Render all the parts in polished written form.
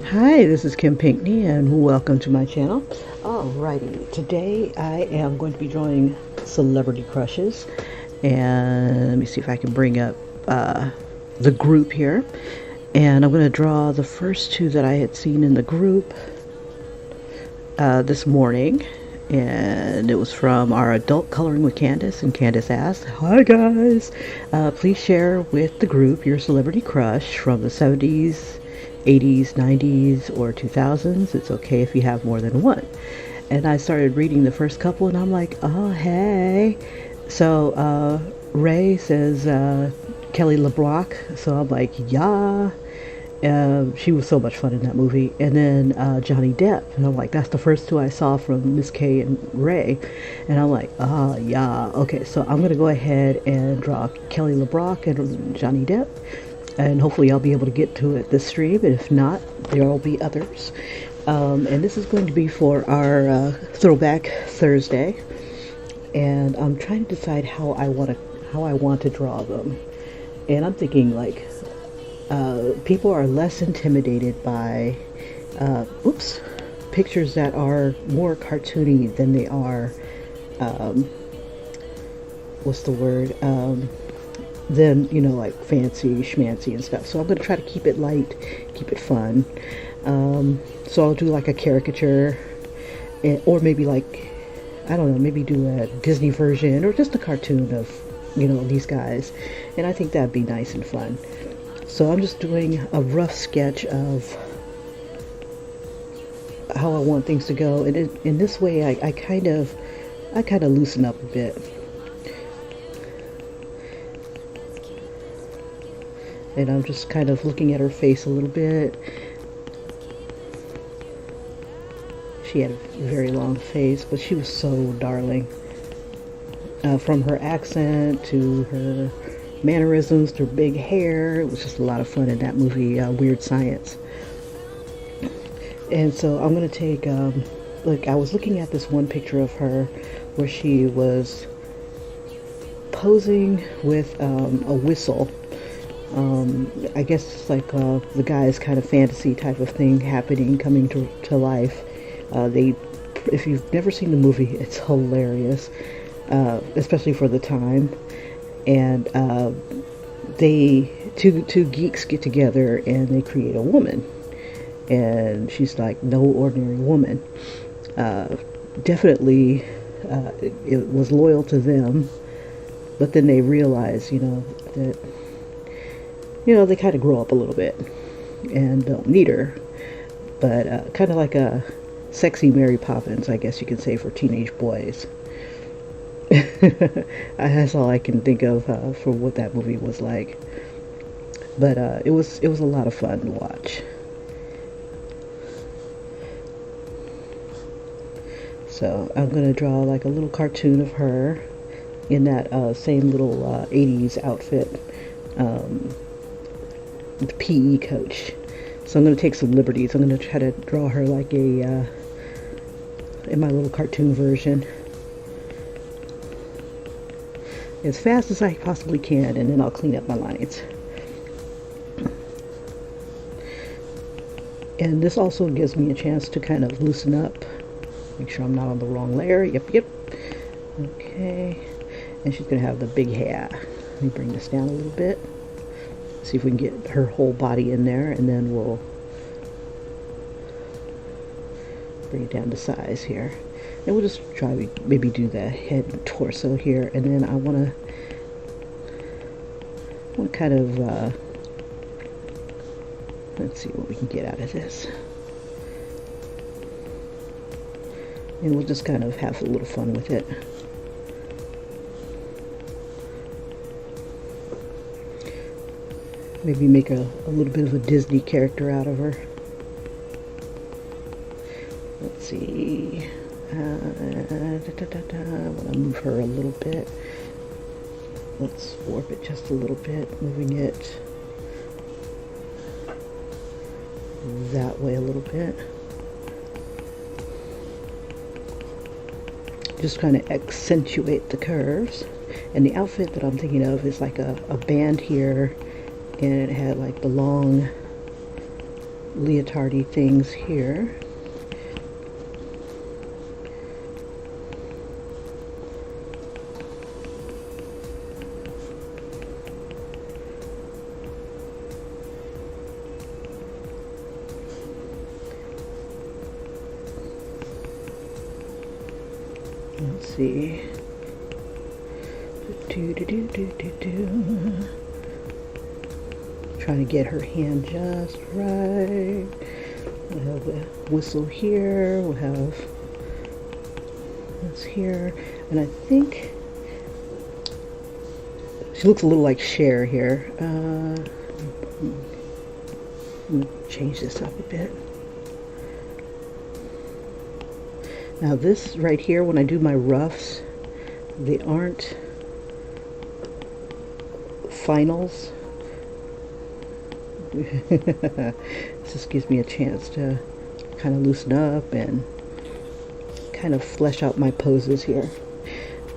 Hi, this is Kim Pinkney and welcome to my channel. Alrighty, today I am going to be drawing celebrity crushes, and let me see if I can bring up the group here. And I'm going to draw the first two that I had seen in the group this morning, and it was from our adult coloring with Candace. And Candace asked, "Hi guys, please share with the group your celebrity crush from the 70s, 80s, 90s, or 2000s. It's okay if you have more than one." And I started reading the first couple, and I'm like, oh, hey. So Ray says Kelly LeBrock, so I'm like, yeah. She was so much fun in that movie. And then Johnny Depp, and I'm like, that's the first two I saw from Miss K and Ray. And I'm like, yeah. Okay, so I'm gonna go ahead and draw Kelly LeBrock and Johnny Depp, and hopefully I'll be able to get to it this stream, and if not, there will be others. And this is going to be for our Throwback Thursday, and I'm trying to decide how I want to draw them. And I'm thinking like people are less intimidated by pictures that are more cartoony than they are what's the word, then like fancy schmancy and stuff. So I'm going to try to keep it light, keep it fun. So I'll do like a caricature, or maybe like, I don't know, maybe do a Disney version or just a cartoon of these guys, and I think that'd be nice and fun. So I'm just doing a rough sketch of how I want things to go, and in this way I kind of loosen up a bit. And I'm just kind of looking at her face a little bit. She had a very long face, but she was so darling. From her accent to her mannerisms to her big hair, it was just a lot of fun in that movie, Weird Science. And so I'm going to take, look, I was looking at this one picture of her where she was posing with a whistle. I guess it's like the guy's kind of fantasy type of thing happening, coming to life. If you've never seen the movie, it's hilarious, especially for the time. And two geeks get together and they create a woman, and she's like no ordinary woman. Definitely, it was loyal to them, but then they realize, that they kind of grow up a little bit and don't need her. But kind of like a sexy Mary Poppins, I guess you could say, for teenage boys. That's all I can think of for what that movie was like. But it was a lot of fun to watch. So I'm going to draw like a little cartoon of her in that same little 80s outfit. The PE coach. So I'm going to take some liberties. I'm going to try to draw her like in my little cartoon version, as fast as I possibly can, and then I'll clean up my lines. And this also gives me a chance to kind of loosen up, make sure I'm not on the wrong layer. Yep. Okay, and she's going to have the big hat. Let me bring this down a little bit. See if we can get her whole body in there, and then we'll bring it down to size here. And we'll just try maybe do the head and torso here, and then I want to kind of let's see what we can get out of this, and we'll just kind of have a little fun with it. Maybe make a little bit of a Disney character out of her. Let's see. I want to move her a little bit. Let's warp it just a little bit, moving it that way a little bit. Just kind of accentuate the curves. And the outfit that I'm thinking of is like a band here, and it had like the long leotardy things here. Let's see. Trying to get her hand just right. We'll have the whistle here. We'll have this here. And I think she looks a little like Cher here. I'm going to change this up a bit. Now this right here, when I do my roughs, they aren't finals. This just gives me a chance to kind of loosen up and kind of flesh out my poses here.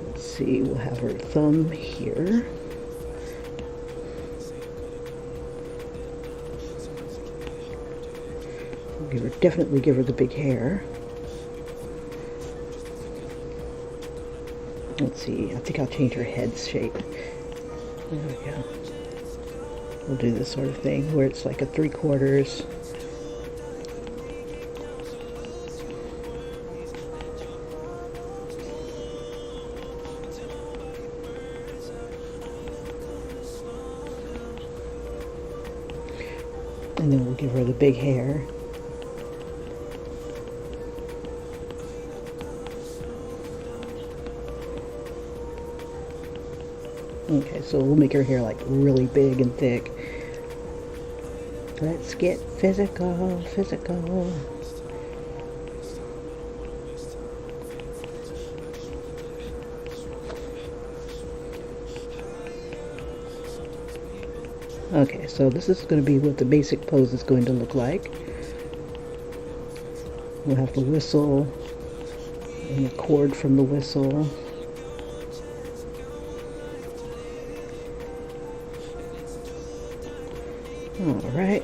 Let's see, we'll have her thumb here. We'll definitely give her the big hair. Let's see, I think I'll change her head shape. There we go. We'll do this sort of thing where it's like a 3/4. And then we'll give her the big hair. Okay, so we'll make her hair like really big and thick. Let's get physical, physical. Okay, so this is going to be what the basic pose is going to look like. We'll have the whistle and the cord from the whistle. Alright.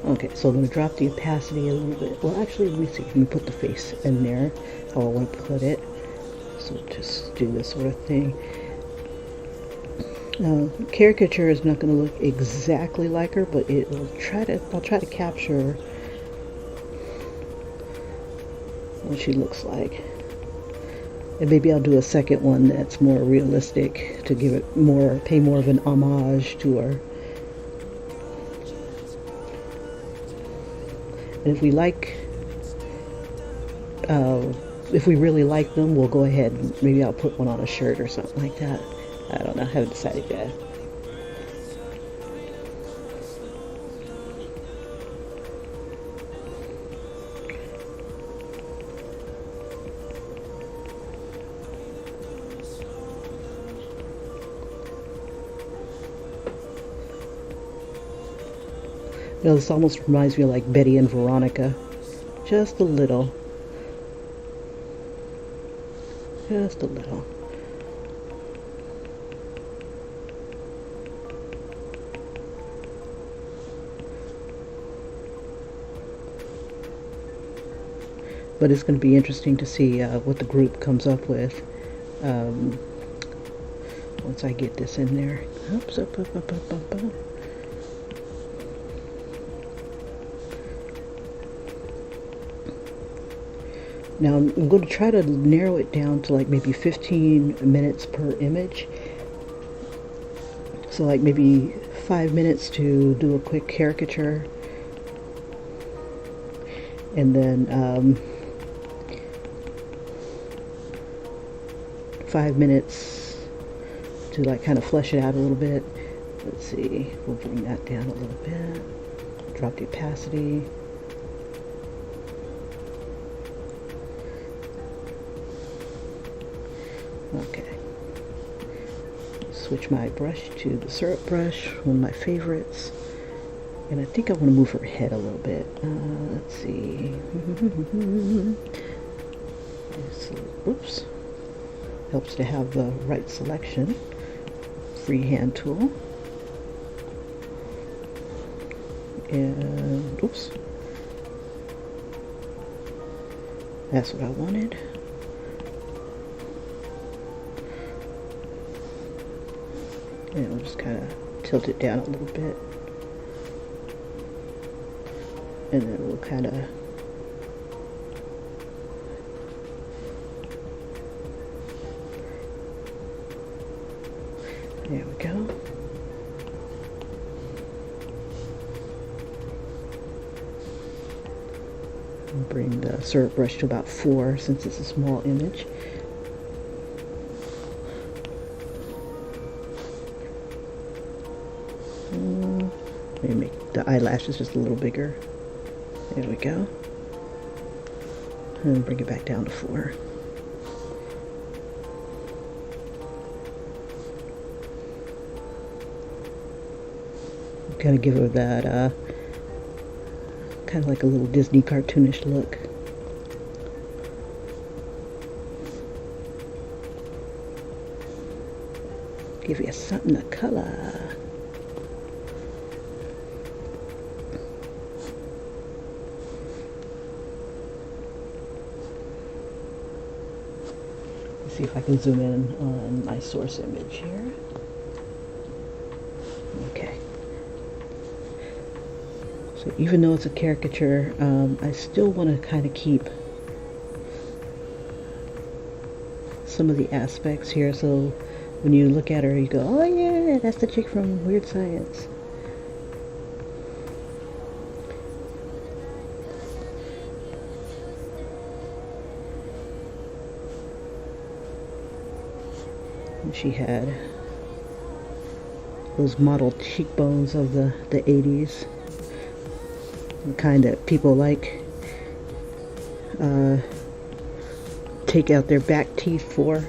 Okay, so I'm going to drop the opacity a little bit. Well, actually, let me see. Let me put the face in there, how I want to put it. So just do this sort of thing. Caricature is not going to look exactly like her, but I'll try to capture what she looks like. And maybe I'll do a second one that's more realistic to give it pay more of an homage to her. And if we really like them, we'll go ahead and maybe I'll put one on a shirt or something like that. I don't know, I haven't decided yet. You know, this almost reminds me of like Betty and Veronica. Just a little. Just a little. But it's going to be interesting to see what the group comes up with once I get this in there. Oops, up. Now I'm going to try to narrow it down to like maybe 15 minutes per image. So like maybe 5 minutes to do a quick caricature. And then 5 minutes to like kind of flesh it out a little bit. Let's see, we'll bring that down a little bit. Drop the opacity. Okay. Switch my brush to the syrup brush, one of my favorites. And I think I want to move her head a little bit. Let's see. Oops. Helps to have the right selection. Freehand tool. And oops, that's what I wanted. And we'll just kind of tilt it down a little bit, and then we'll kind of there we go. I'll bring the syrup brush to about 4 since it's a small image. Maybe make the eyelashes just a little bigger. There we go. And bring it back down to 4. Kind of give her that kind of like a little Disney cartoonish look. Give you something to color. Let's see if I can zoom in on my source image here. Okay. So even though it's a caricature, I still want to kind of keep some of the aspects here, so when you look at her you go, oh yeah, that's the chick from Weird Science. And she had those modeled cheekbones of the 80s. The kind that people like take out their back teeth for,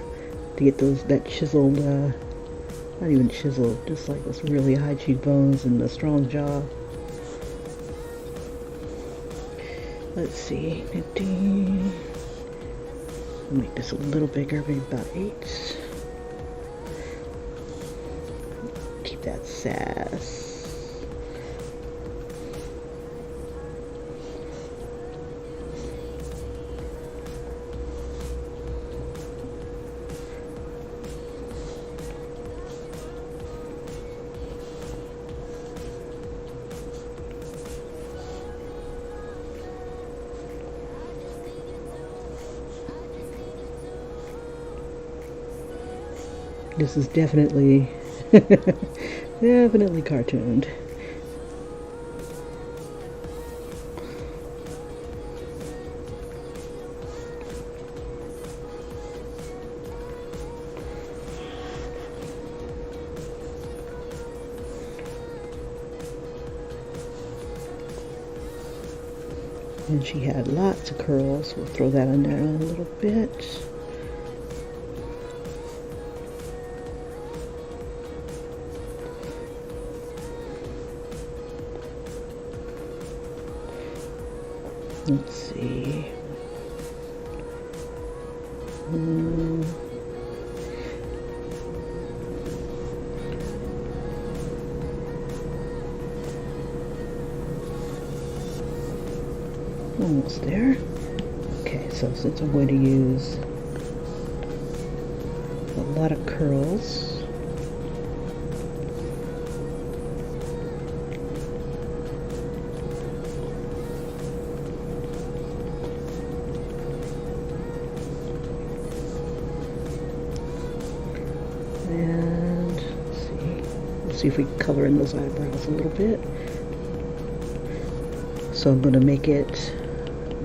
to get that chiseled, not even chiseled, just like those really high cheekbones and a strong jaw. Let's see, make this a little bigger, maybe about 8. Keep that sass. This is definitely, definitely cartooned. And she had lots of curls. We'll throw that in there a little bit. Let's see. Almost there. Okay, so since I'm going to use a lot of curls, and let's see if we can color in those eyebrows a little bit. So I'm going to make it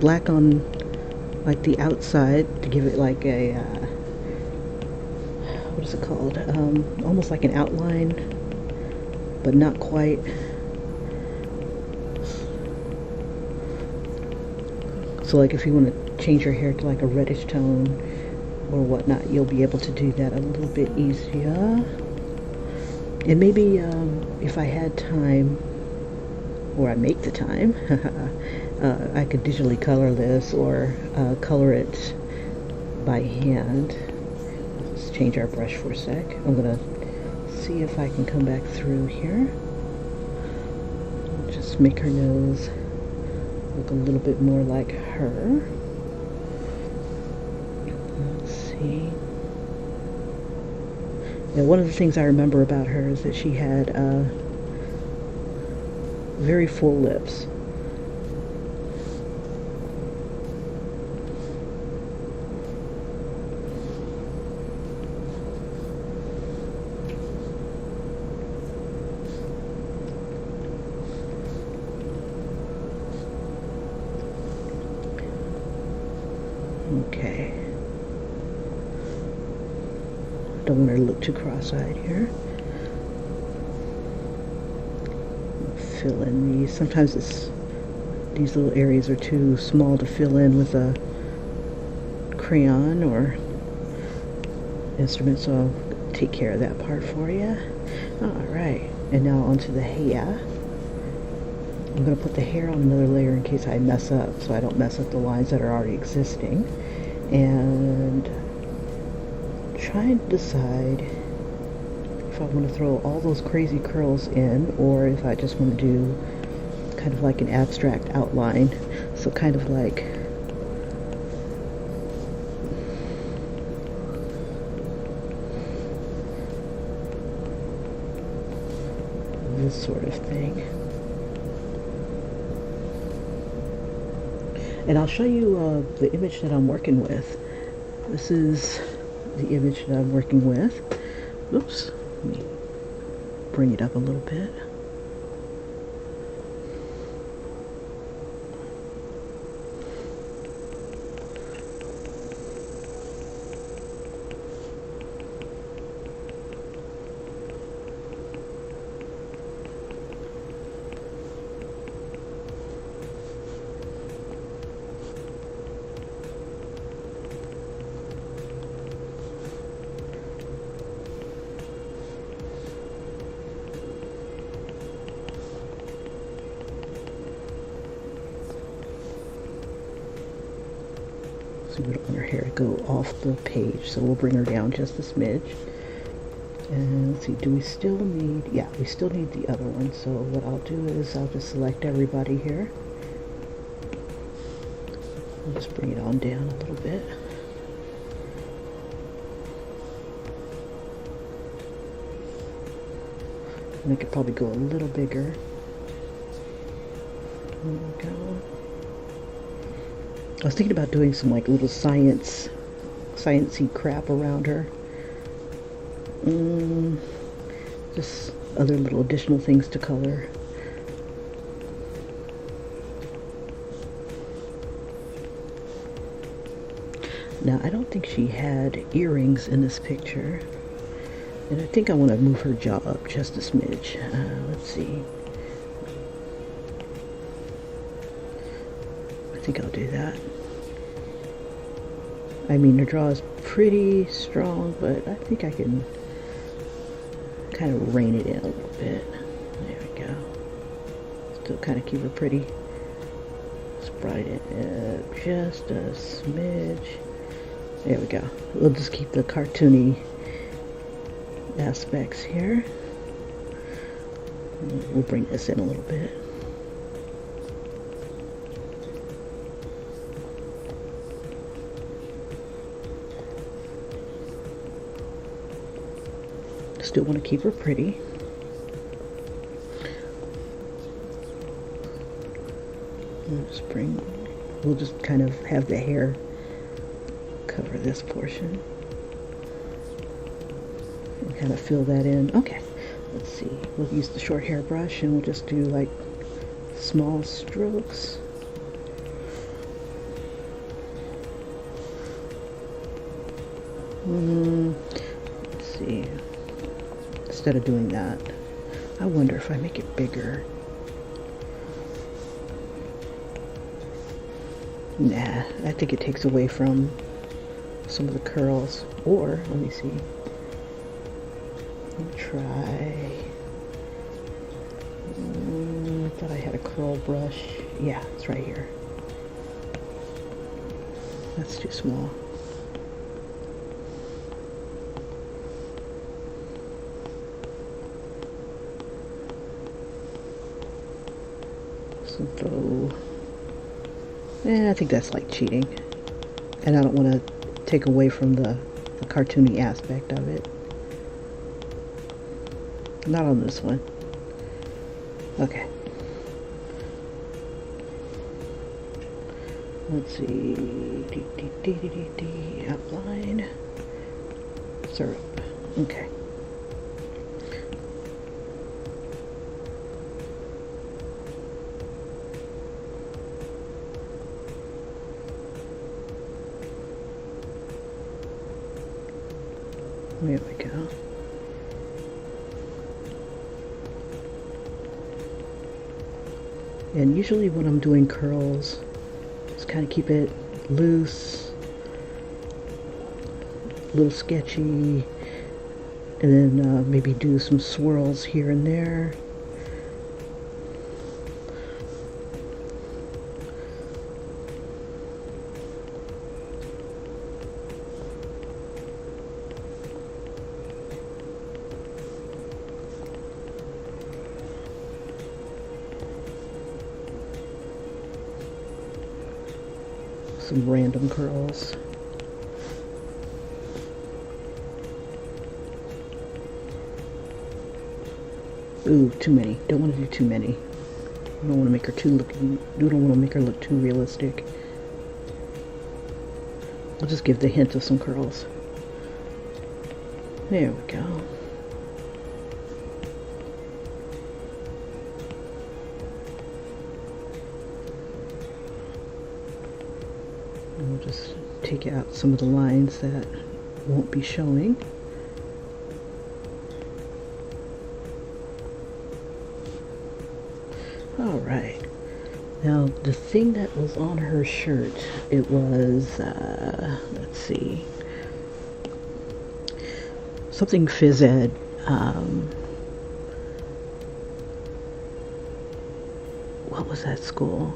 black on like the outside to give it like a what is it called, almost like an outline, but not quite. So like if you want to change your hair to like a reddish tone or whatnot, you'll be able to do that a little bit easier. And maybe if I had time, or I make the time, I could digitally color this or color it by hand. Let's change our brush for a sec. I'm gonna see if I can come back through here. Just just make her nose look a little bit more like her. Let's see. Yeah, one of the things I remember about her is that she had very full lips. Okay. Don't want her to look too cross-eyed here. Fill in these. Sometimes these little areas are too small to fill in with a crayon or instrument, so I'll take care of that part for you. Alright, and now onto the hair. I'm going to put the hair on another layer in case I mess up, so I don't mess up the lines that are already existing. And try and decide if I want to throw all those crazy curls in, or if I just want to do kind of like an abstract outline. So kind of like this sort of thing. And I'll show you the image that I'm working with. This is the image that I'm working with. Oops, let me bring it up a little bit. So we don't want her hair to go off the page, so we'll bring her down just a smidge. And let's see, do we still need, yeah, we still need the other one. So what I'll do is I'll just select everybody here. I'll just bring it on down a little bit. Make it probably go a little bigger. There we go. I was thinking about doing some like little sciencey crap around her. Just other little additional things to color. Now I don't think she had earrings in this picture. And I think I want to move her jaw up just a smidge. Let's see. I think I'll do that. I mean, her jaw is pretty strong, but I think I can kind of rein it in a little bit. There we go. Still kind of keep her pretty. Just brighten it up just a smidge. There we go. We'll just keep the cartoony aspects here. We'll bring this in a little bit. Still want to keep her pretty. We'll just kind of have the hair cover this portion. And kind of fill that in. Okay, let's see. We'll use the short hair brush and we'll just do like small strokes. Let's see. Instead of doing that, I wonder if I make it bigger. Nah, I think it takes away from some of the curls. Or, let me see. Let me try. I thought I had a curl brush. Yeah, it's right here. That's too small. So, I think that's like cheating. And I don't want to take away from the cartoony aspect of it. Not on this one. Okay. Let's see. Outline. Syrup. Okay. There we go. And usually when I'm doing curls, just kind of keep it loose, a little sketchy, and then maybe do some swirls here and there. Some random curls. Ooh, too many. Don't want to do too many. I don't want to make her too looking. You don't want to make her look too realistic. I'll just give the hint of some curls. There we go. We'll just take out some of the lines that won't be showing. All right. Now the thing that was on her shirt, it was, let's see, something phys ed. What was that school?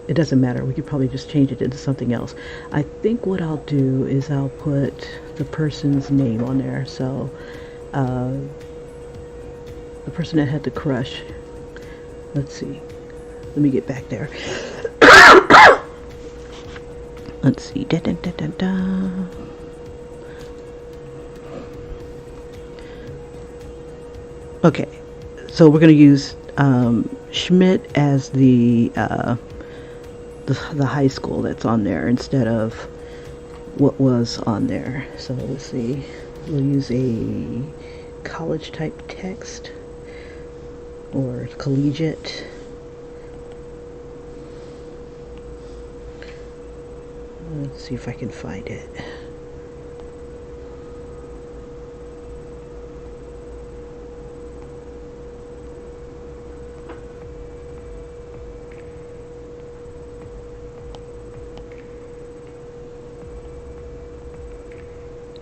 It doesn't matter. We could probably just change it into something else. I think what I'll do is I'll put the person's name on there. So the person that had the crush. Let's see. Let me get back there. Let's see. Da, da, da, da, da. Okay. So we're going to use Schmidt as the high school that's on there instead of what was on there. So let's see, we'll use a college type text or collegiate. Let's see if I can find it.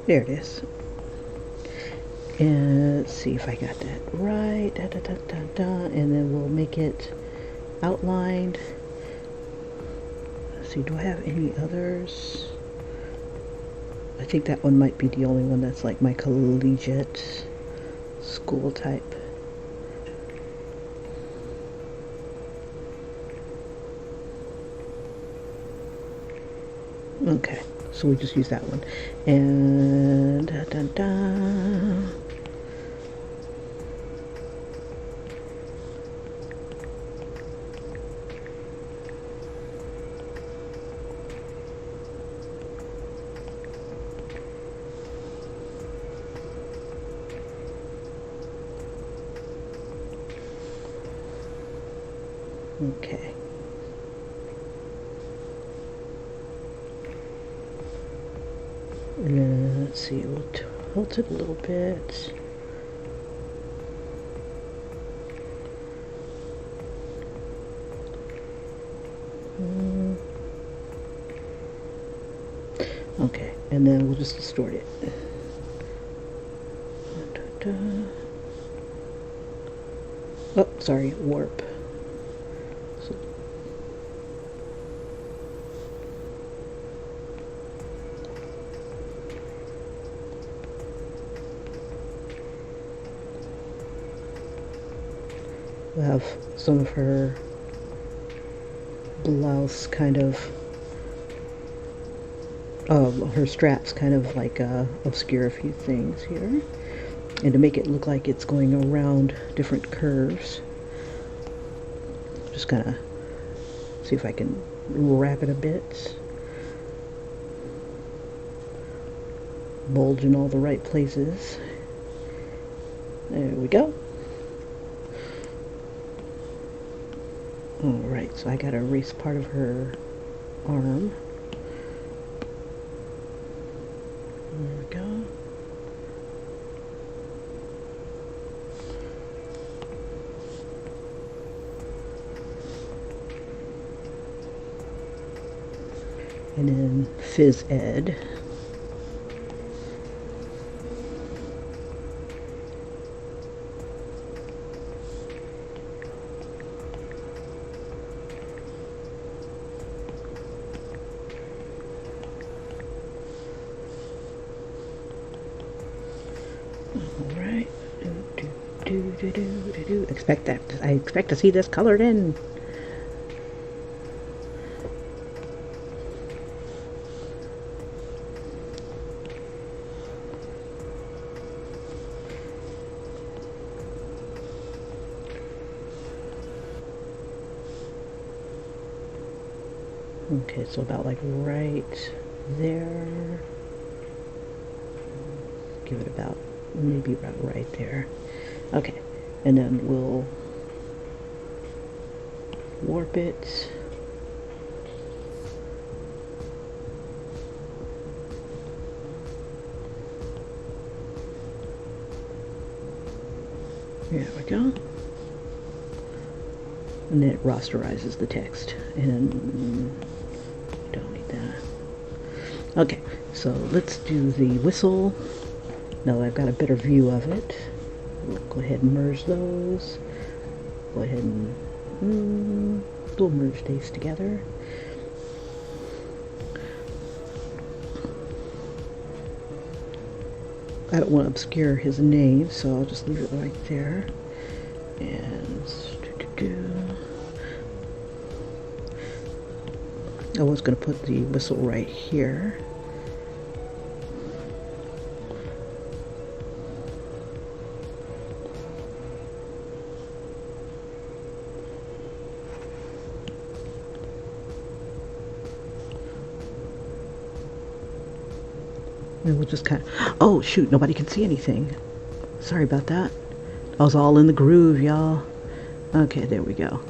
There it is. And let's see if I got that right. Da, da, da, da, da. And then we'll make it outlined. Let's see, do I have any others? I think that one might be the only one that's like my collegiate school type. Okay. So we just use that one. And da, da, da. Okay. And then, let's see, we'll tilt it a little bit. Okay, and then we'll just distort it. Oh, sorry, warp. So, we'll have some of her blouse kind of, her straps kind of like obscure a few things here. And to make it look like it's going around different curves, just kind of see if I can wrap it a bit. Bulge in all the right places. There we go. Alright, so I gotta erase part of her arm. There we go. And then Phys Ed. Alright. I expect to see this colored in. Okay, so about like right there. Give it about, maybe about right there. Okay, and then we'll warp it. There we go. And then it rasterizes the text. And don't need that. Okay, so let's do the whistle. Now that I've got a better view of it, we'll go ahead and merge those. Go ahead and we'll merge these together. I don't want to obscure his name, so I'll just leave it right there. And I was going to put the whistle right here. And we'll just kind of, oh shoot, nobody can see anything. Sorry about that. I was all in the groove, y'all. Okay, there we go.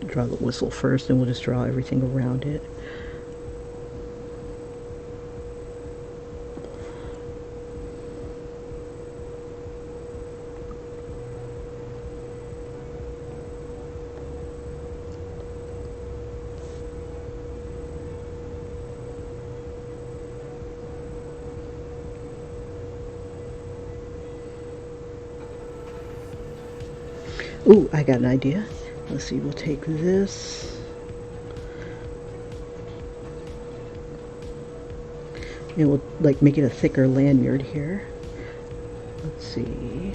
Draw the whistle first, and we'll just draw everything around it. Ooh, I got an idea. Let's see, we'll take this. And we'll like make it a thicker lanyard here. Let's see.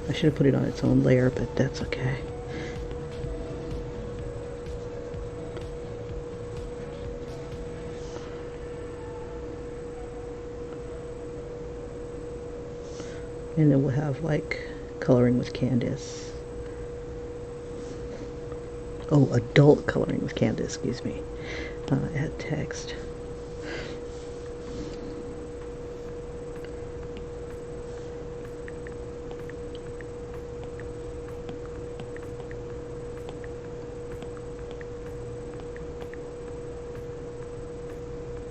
I should have put it on its own layer, but that's okay. And then we'll have like coloring with Candace. Oh, adult coloring with Candace, excuse me. Add text.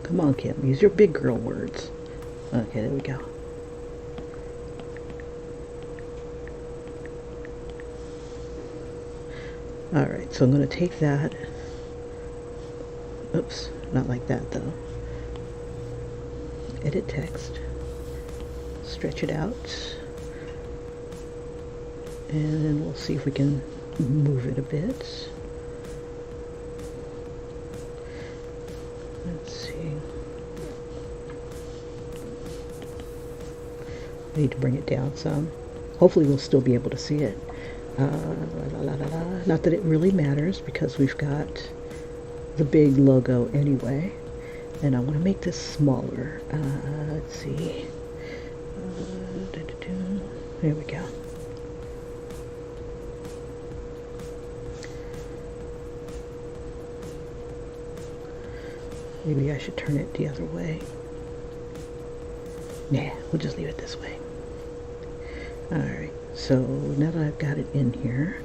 Come on, Kim. Use your big girl words. Okay, there we go. Alright, so I'm going to take that. Oops, not like that though. Edit text. Stretch it out. And then we'll see if we can move it a bit. Let's see. I need to bring it down some. Hopefully we'll still be able to see it. Not that it really matters because we've got the big logo anyway. And I want to make this smaller. Let's see. There we go. Maybe I should turn it the other way. Nah, we'll just leave it this way. Alright, so now that I've got it in here,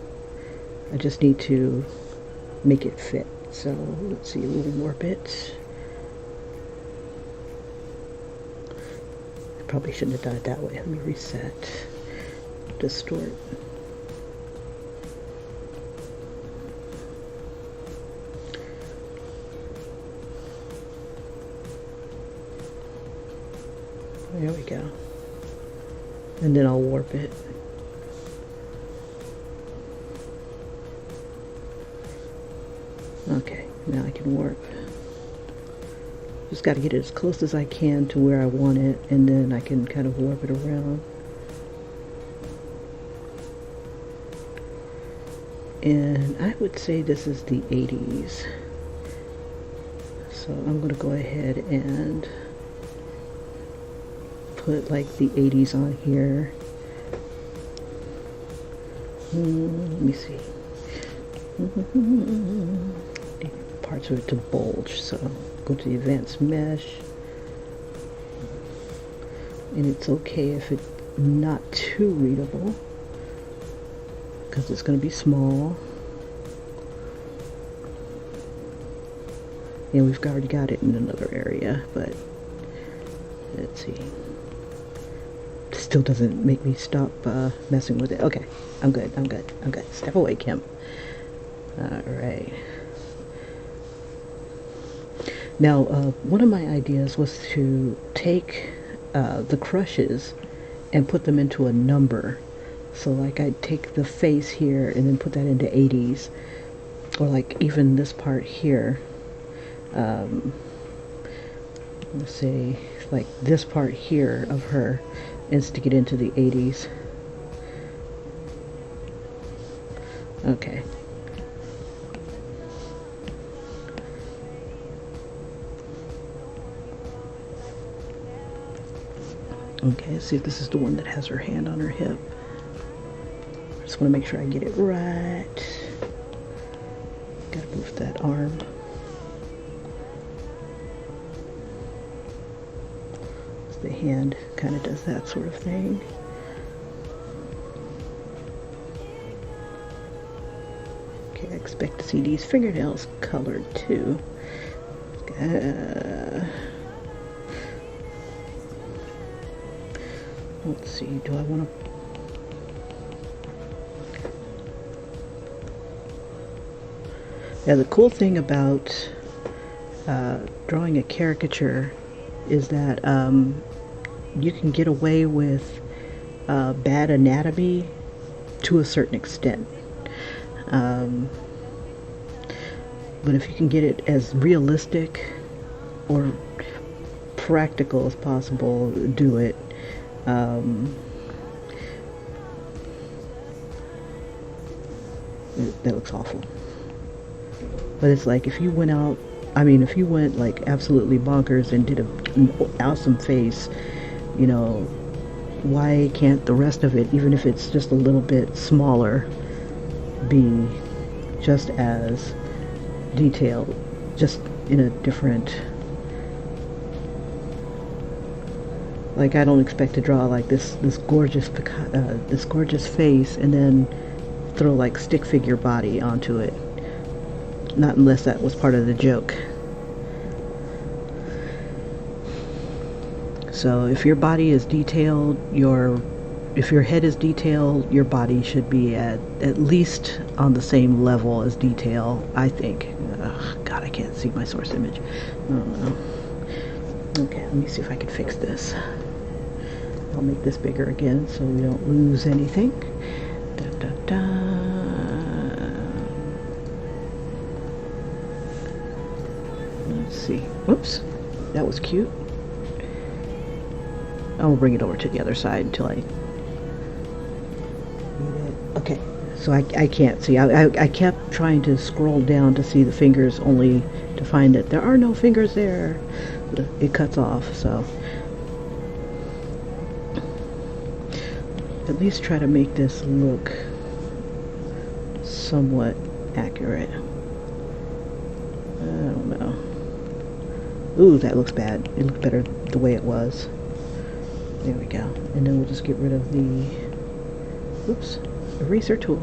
I just need to make it fit. So let's see, we'll warp it. I probably shouldn't have done it that way. Let me reset. Distort. There we go. And then I'll warp it. Okay, now I can warp. Just got to get it as close as I can to where I want it, and then I can kind of warp it around. And I would say this is the 80s. So I'm going to go ahead and put like the 80s on here. Let me see. Parts of it to bulge, so go to the advanced mesh. And it's okay if it's not too readable because it's going to be small. And we've already got it in another area, but let's see. Still doesn't make me stop messing with it. Okay, I'm good. Step away, Kim. Alright. Now, one of my ideas was to take the crushes and put them into a number. So like I'd take the face here and then put that into 80s. Or like even this part here. Let's say like this part here of her and stick it into the 80s. Okay. Okay, let's see if this is the one that has her hand on her hip. I just want to make sure I get it right. Gotta move that arm. The hand kind of does that sort of thing. Okay, I expect to see these fingernails colored too. Let's see, do I want to... Yeah, the cool thing about drawing a caricature is that you can get away with bad anatomy to a certain extent. But if you can get it as realistic or practical as possible, do it. That looks awful. But it's like if you went out, if you went like absolutely bonkers and did an awesome face, you know, why can't the rest of it, even if it's just a little bit smaller, be just as detailed, just in a different... Like I don't expect to draw like this gorgeous face and then throw like stick figure body onto it. Not unless that was part of the joke. So if your body is detailed, if your head is detailed, your body should be at least on the same level as detail, I think. Ugh, God, I can't see my source image. I don't know. Okay, let me see if I can fix this. I'll make this bigger again so we don't lose anything. Da, da, da. Let's see. Whoops. That was cute. I'll bring it over to the other side until I... Okay, so I can't see. I kept trying to scroll down to see the fingers, only to find that there are no fingers there. It cuts off, so... At least try to make this look somewhat accurate. I don't know. Ooh, that looks bad. It looked better the way it was. There we go. And then we'll just get rid of the, oops, eraser tool.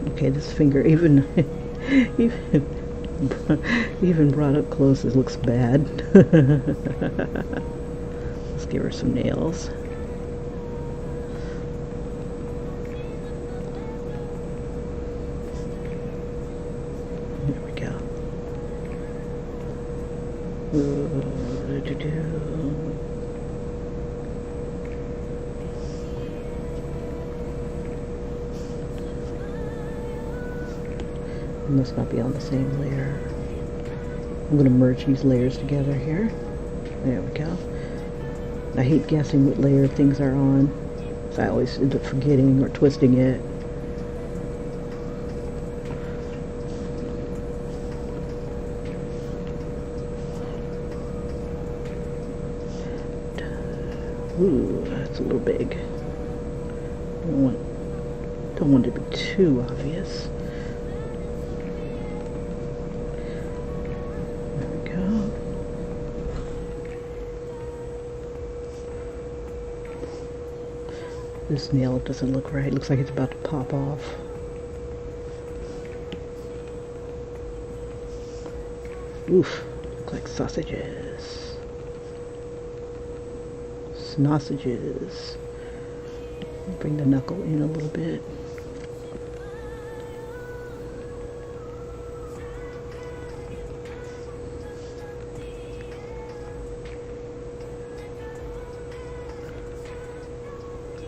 Okay, this finger even even brought up close, it looks bad. Let's give her some nails. There we go. It must not be on the same layer. I'm going to merge these layers together here. There we go. I hate guessing what layer things are on, so I always end up forgetting or twisting it. Ooh, that's a little big. Don't want it to be too obvious. There we go. This nail doesn't look right. It looks like it's about to pop off. Oof, looks like sausages. Sausages. Bring the knuckle in a little bit.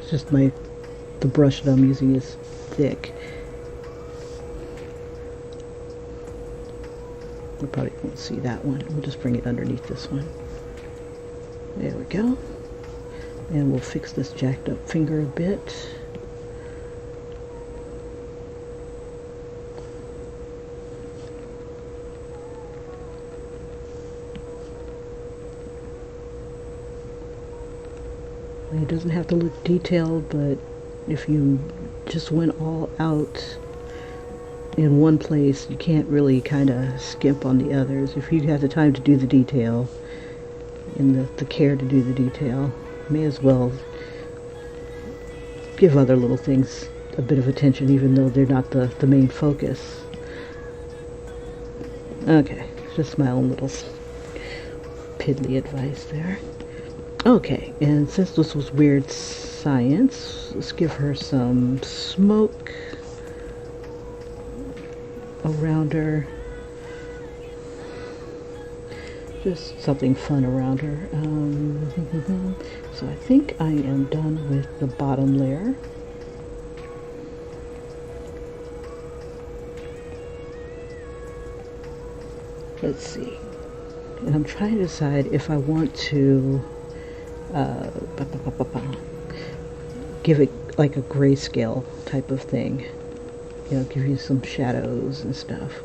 It's just the brush that I'm using is thick. You probably won't see that one. We'll just bring it underneath this one. There we go. And we'll fix this jacked up finger a bit. It doesn't have to look detailed, but if you just went all out in one place, you can't really kind of skimp on the others. If you have the time to do the detail and the care to do the detail, may as well give other little things a bit of attention, even though they're not the main focus. Okay, just my own little piddly advice there. Okay, and since this was weird science, let's give her some smoke around her. Just something fun around her. So I think I am done with the bottom layer. Let's see. And I'm trying to decide if I want to give it like a grayscale type of thing. You know, give you some shadows and stuff.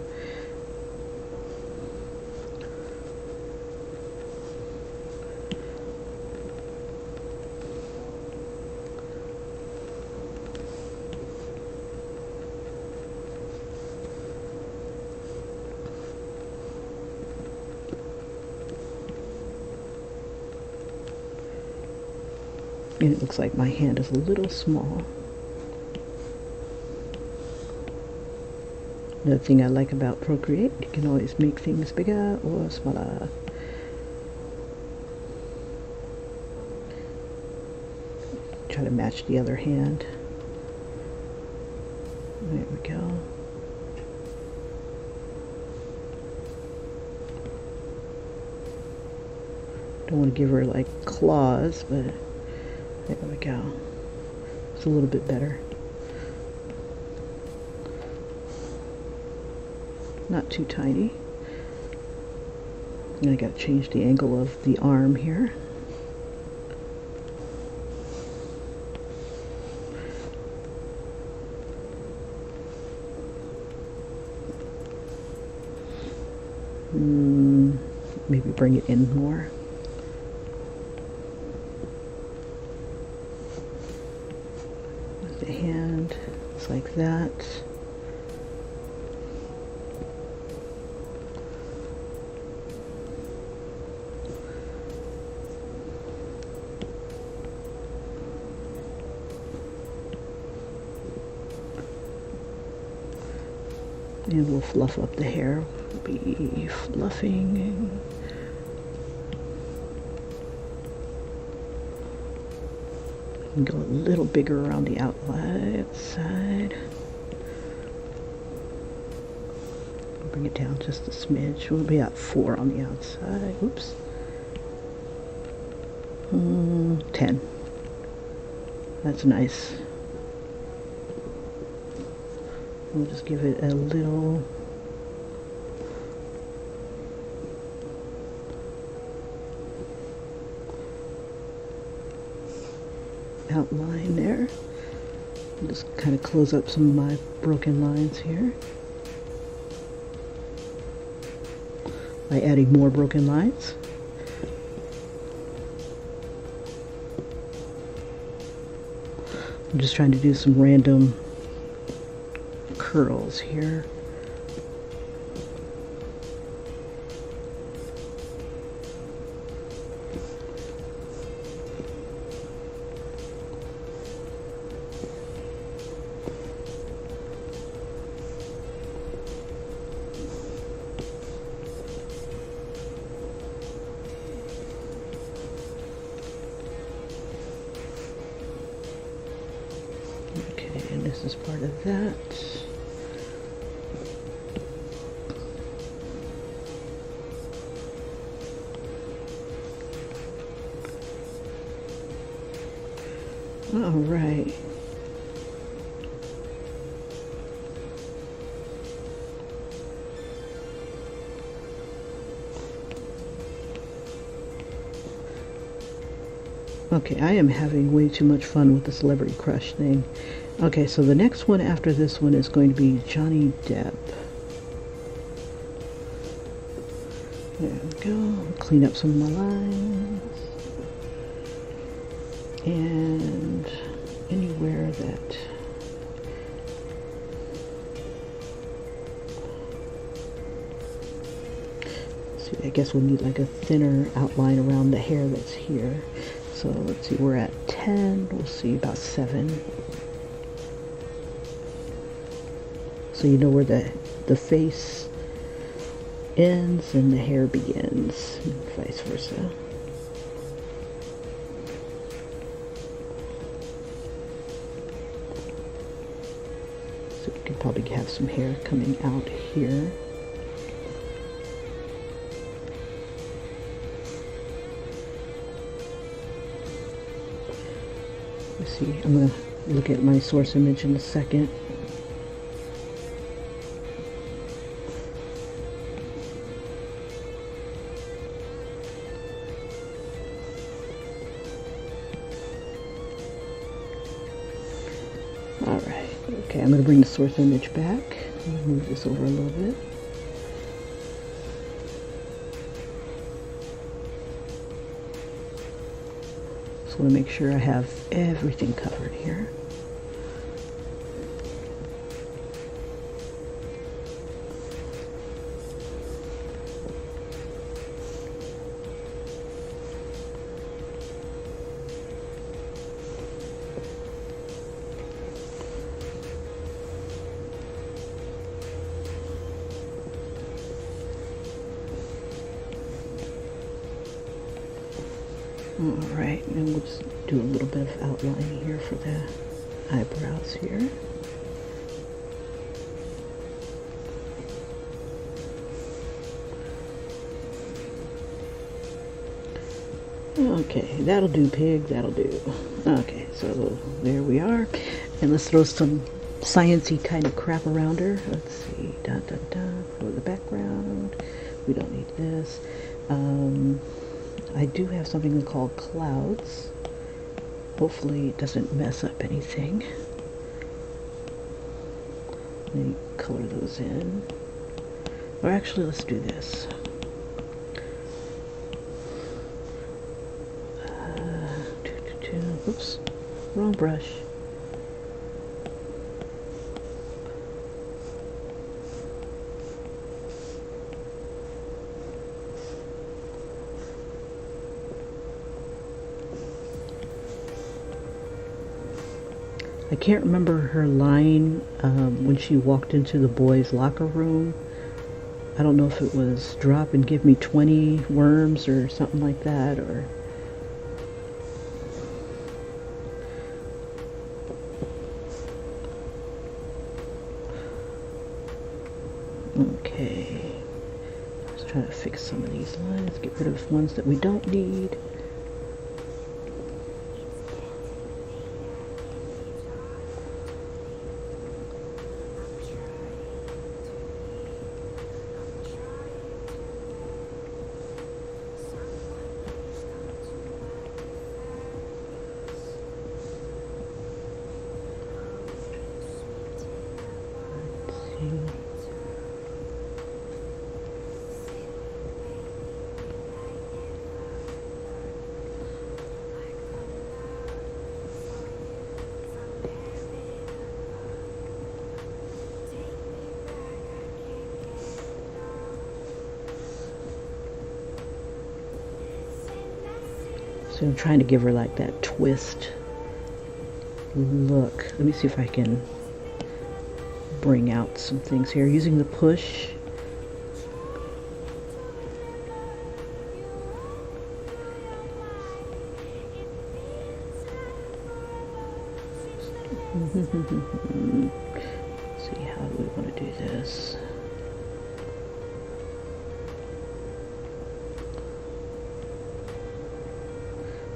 And it looks like my hand is a little small. Another thing I like about Procreate, you can always make things bigger or smaller. Try to match the other hand. There we go. Don't want to give her like claws, but there we go. It's a little bit better. Not too tiny. And I gotta change the angle of the arm here. Maybe bring it in more. With the hand, it's like that. And we'll fluff up the hair. We'll be fluffing. And go a little bigger around the outside. Bring it down just a smidge. We'll be at 4 on the outside. Oops. 10. That's nice. We'll just give it a little outline there. I'll just kind of close up some of my broken lines here by adding more broken lines. I'm just trying to do some random curls here. Okay, and this is part of that. All right. Okay, I am having way too much fun with the celebrity crush thing. Okay, so the next one after this one is going to be Johnny Depp. There we go. Clean up some of my lines. And anywhere that see, I guess we'll need like a thinner outline around the hair that's here. So let's see, we're at 10, we'll see about 7. So you know where the face ends and the hair begins, and vice versa. So you can probably have some hair coming out here. Let's see, I'm going to look at my source image in a second. Alright, okay, I'm going to bring the source image back. Move this over a little bit. Just want to make sure I have everything covered here. Alright, and we'll just do a little bit of outlining here for the eyebrows here. Okay, that'll do, pig, that'll do. Okay, so there we are. And let's throw some sciencey kind of crap around her. Let's see, for the background. We don't need this. I do have something called clouds. Hopefully it doesn't mess up anything. Let me color those in. Or actually, let's do this. Oops, wrong brush. I can't remember her line when she walked into the boys' locker room. I don't know if it was drop and give me 20 worms or something like that, or... Okay, let's try to fix some of these lines, get rid of ones that we don't need. So I'm trying to give her like that twist look. Let me see if I can bring out some things here using the push. See, how do we want to do this?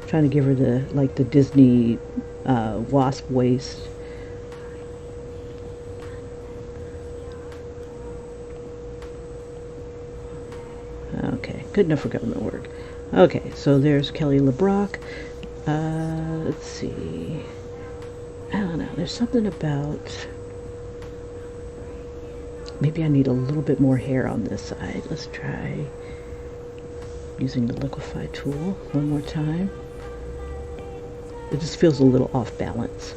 Trying to give her the like the Disney wasp waist. Okay, good enough for government work. Okay, so there's Kelly LeBrock. Let's see. I don't know. There's something about. Maybe I need a little bit more hair on this side. Let's try using the liquify tool one more time. It just feels a little off balance.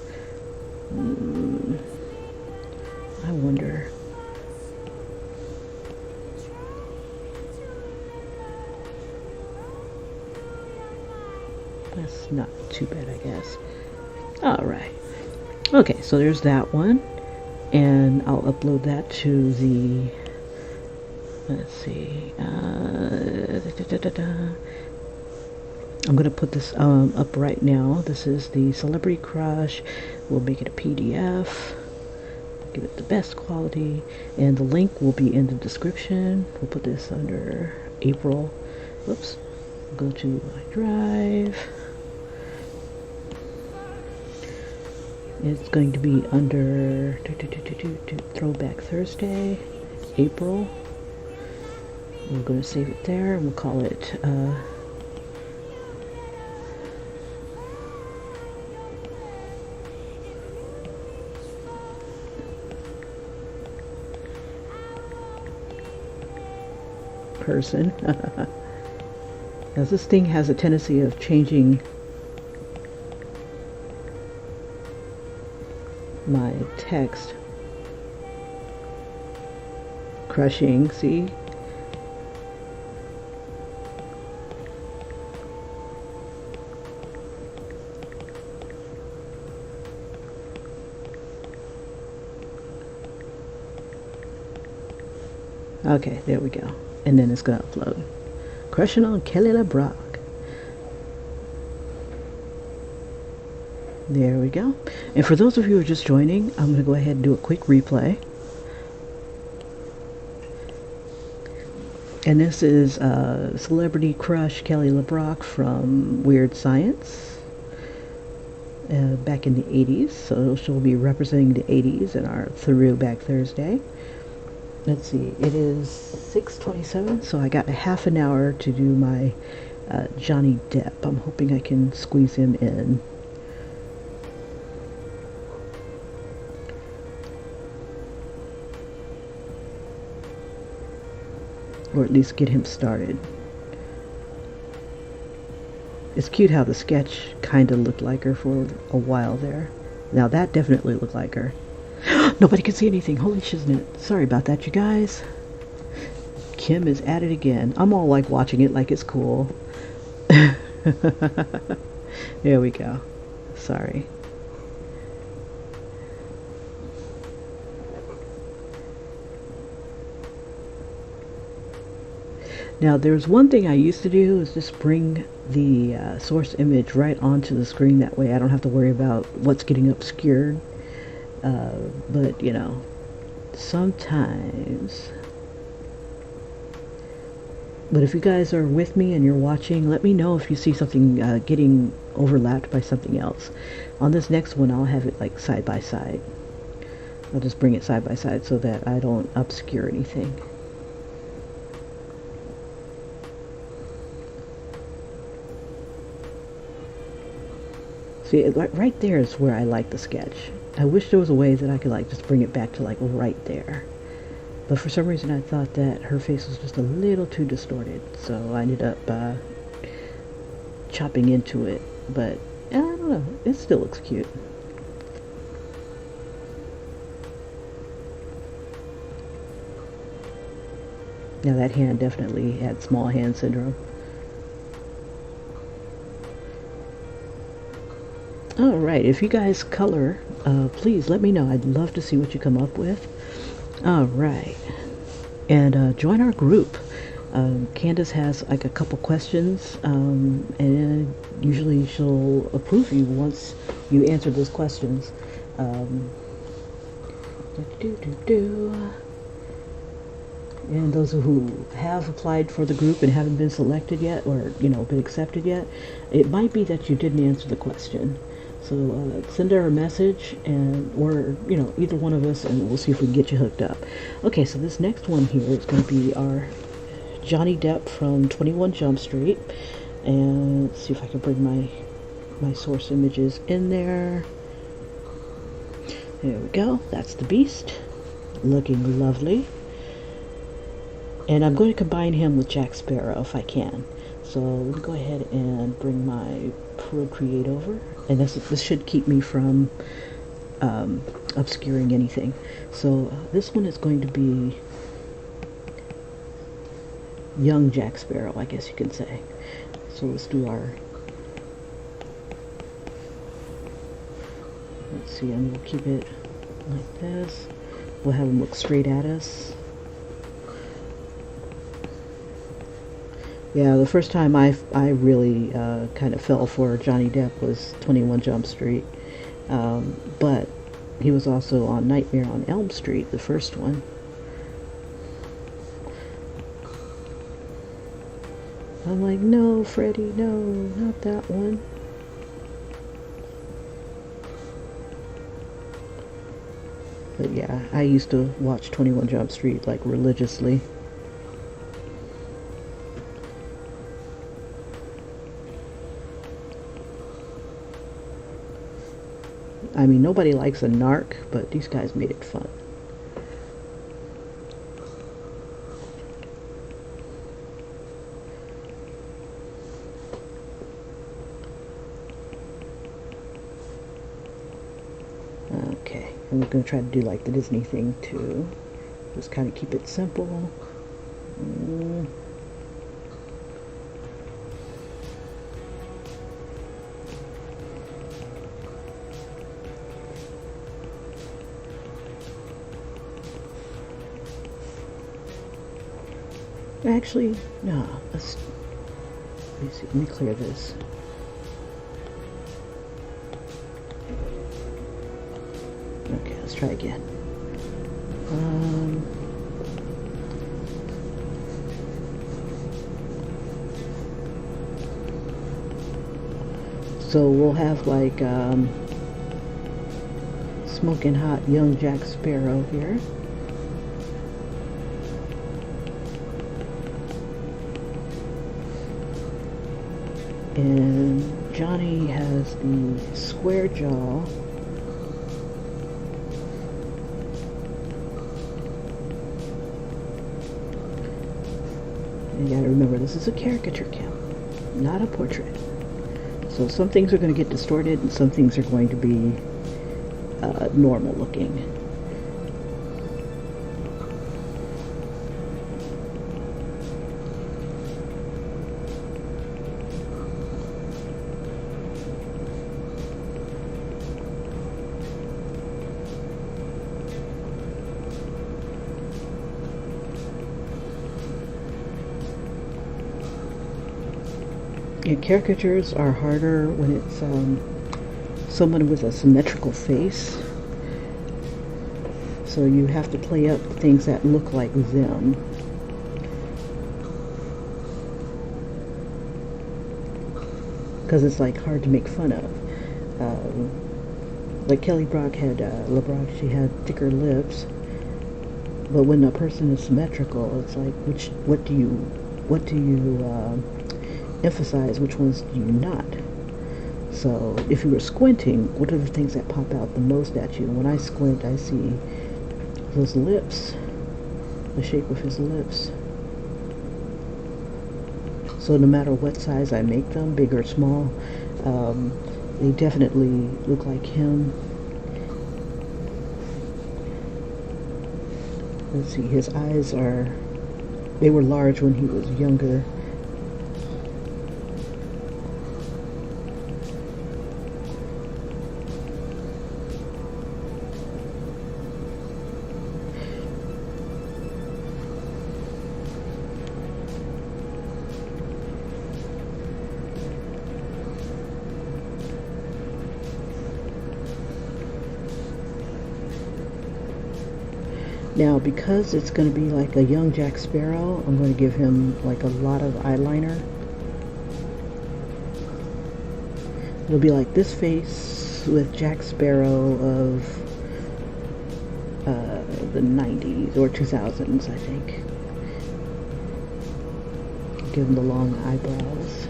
I wonder. That's not too bad, I guess. Alright. Okay, so there's that one. And I'll upload that to the... Let's see. I'm going to put this up right now. This is the Celebrity Crush. We'll make it a PDF. Give it the best quality. And the link will be in the description. We'll put this under April. Whoops. Go to my drive. It's going to be under Throwback Thursday, April. We're going to save it there, and we'll call it person. Because this thing has a tendency of changing my text. Crushing, see? Okay, there we go. And then it's gonna upload. Crushing on Kelly LeBrock. There we go. And for those of you who are just joining, I'm going to go ahead and do a quick replay. And this is Celebrity Crush Kelly LeBrock from Weird Science back in the 80s. So she'll be representing the 80s in our Throwback Thursday. Let's see, it is 6:27, so I got a half an hour to do my Johnny Depp. I'm hoping I can squeeze him in. Or at least get him started. It's cute how the sketch kind of looked like her for a while there. Now that definitely looked like her. Nobody can see anything. Holy shiznit. Sorry about that, you guys. Kim is at it again. I'm all like watching it like it's cool. There we go. Sorry. Now there's one thing I used to do is just bring the source image right onto the screen. That way I don't have to worry about what's getting obscured. But you know, sometimes. But if you guys are with me and you're watching, let me know if you see something getting overlapped by something else. On this next one, I'll have it like side by side. I'll just bring it side by side so that I don't obscure anything. See, right there is where I like the sketch. I wish there was a way that I could like just bring it back to like right there. But for some reason I thought that her face was just a little too distorted. So I ended up chopping into it. But I don't know, it still looks cute. Now that hand definitely had small hand syndrome. Alright, if you guys color, please let me know. I'd love to see what you come up with. Alright. And join our group. Candace has like a couple questions, and usually she'll approve you once you answer those questions. And those who have applied for the group and haven't been selected yet, or you know, been accepted yet, it might be that you didn't answer the question. So send her a message, and or you know, either one of us, and we'll see if we can get you hooked up. Okay, so this next one here is going to be our Johnny Depp from 21 Jump Street, and let's see if I can bring my source images in there. There we go. That's the Beast, looking lovely. And I'm going to combine him with Jack Sparrow if I can. So let me go ahead and bring my Procreate over, and this should keep me from obscuring anything. So this one is going to be young Jack Sparrow, I guess you can say. So let's do our, let's see, and we'll keep it like this. We'll have him look straight at us. Yeah, the first time I really kind of fell for Johnny Depp was 21 Jump Street. But he was also on Nightmare on Elm Street, the first one. I'm like, no, Freddy, no, not that one. But yeah, I used to watch 21 Jump Street like religiously. I mean, nobody likes a narc, but these guys made it fun. Okay, and we're going to try to do like the Disney thing too. Just kind of keep it simple. Actually, no, let me see, let me clear this. try again. So we'll have like smoking hot young Jack Sparrow here. And Johnny has the square jaw. And you gotta remember, this is a caricature, Kim, not a portrait. So some things are going to get distorted and some things are going to be normal looking. And caricatures are harder when it's someone with a symmetrical face. So you have to play up things that look like them. Because it's like hard to make fun of. Like Kelly Brock had, LeBrock, she had thicker lips. But when a person is symmetrical, it's like, what do you emphasize, which ones do you not? So if you were squinting, what are the things that pop out the most at you? When I squint, I see those lips, the shape of his lips. So no matter what size I make them, big or small, they definitely look like him. Let's see, his eyes they were large when he was younger. Now, because it's going to be like a young Jack Sparrow, I'm going to give him like a lot of eyeliner. It'll be like this face with Jack Sparrow of the 90s or 2000s, I think. Give him the long eyebrows.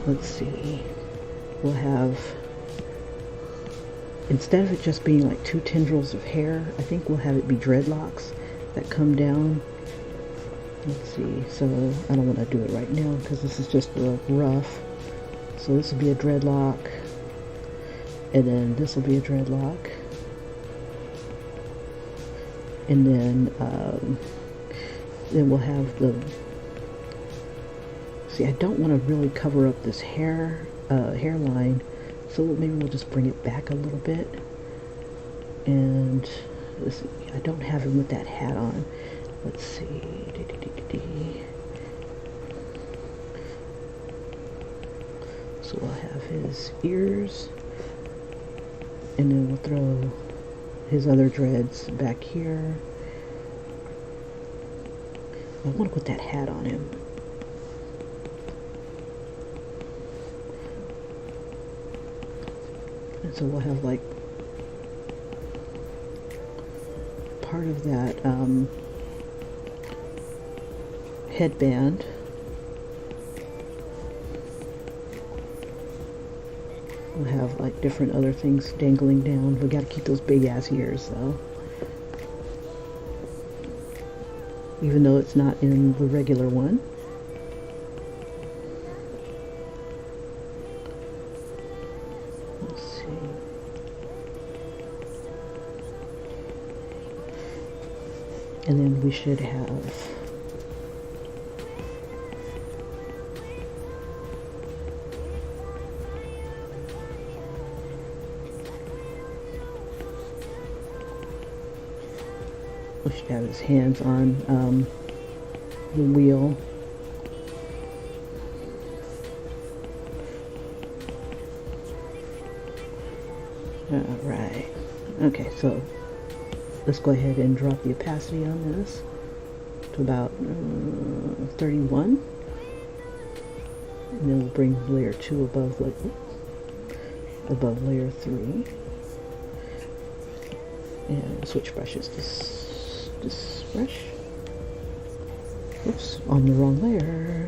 Let's see. We'll have, instead of it just being like two tendrils of hair, I think we'll have it be dreadlocks that come down. Let's see, so I don't want to do it right now because this is just rough. So this will be a dreadlock, and then this will be a dreadlock, and then we'll have the, see, I don't want to really cover up this hairline. So maybe we'll just bring it back a little bit. And I don't have him with that hat on. Let's see. So we'll have his ears. And then we'll throw his other dreads back here. I want to put that hat on him. And so we'll have like part of that headband. We'll have like different other things dangling down. We got to keep those big ass ears though. Even though it's not in the regular one. And then we should have his hands on the wheel. All right. Okay, so let's go ahead and drop the opacity on this to about 31. And then we'll bring layer 2 above layer 3. And switch brushes. This brush. Oops, on the wrong layer.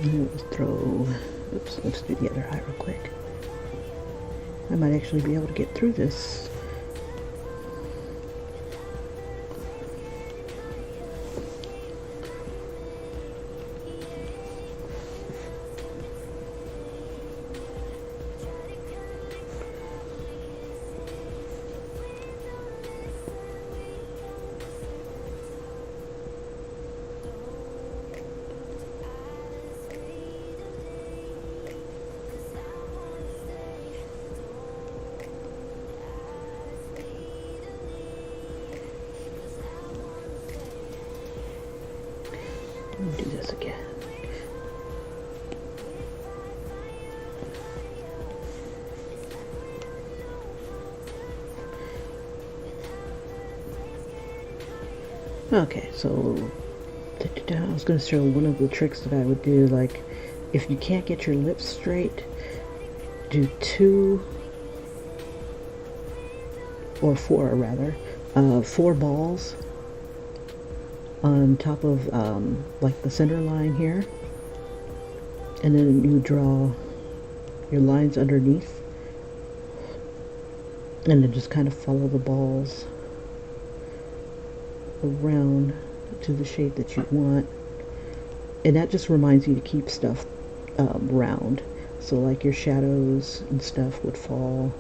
Let's throw, oops, let's do the other eye real quick. I might actually be able to get through this. Do this again. Okay, so I was going to show one of the tricks that I would do. Like, if you can't get your lips straight, do 2 or 4 rather, 4 balls on top of like the center line here, and then you draw your lines underneath, and then just kind of follow the balls around to the shape that you want, and that just reminds you to keep stuff round. So like your shadows and stuff would fall,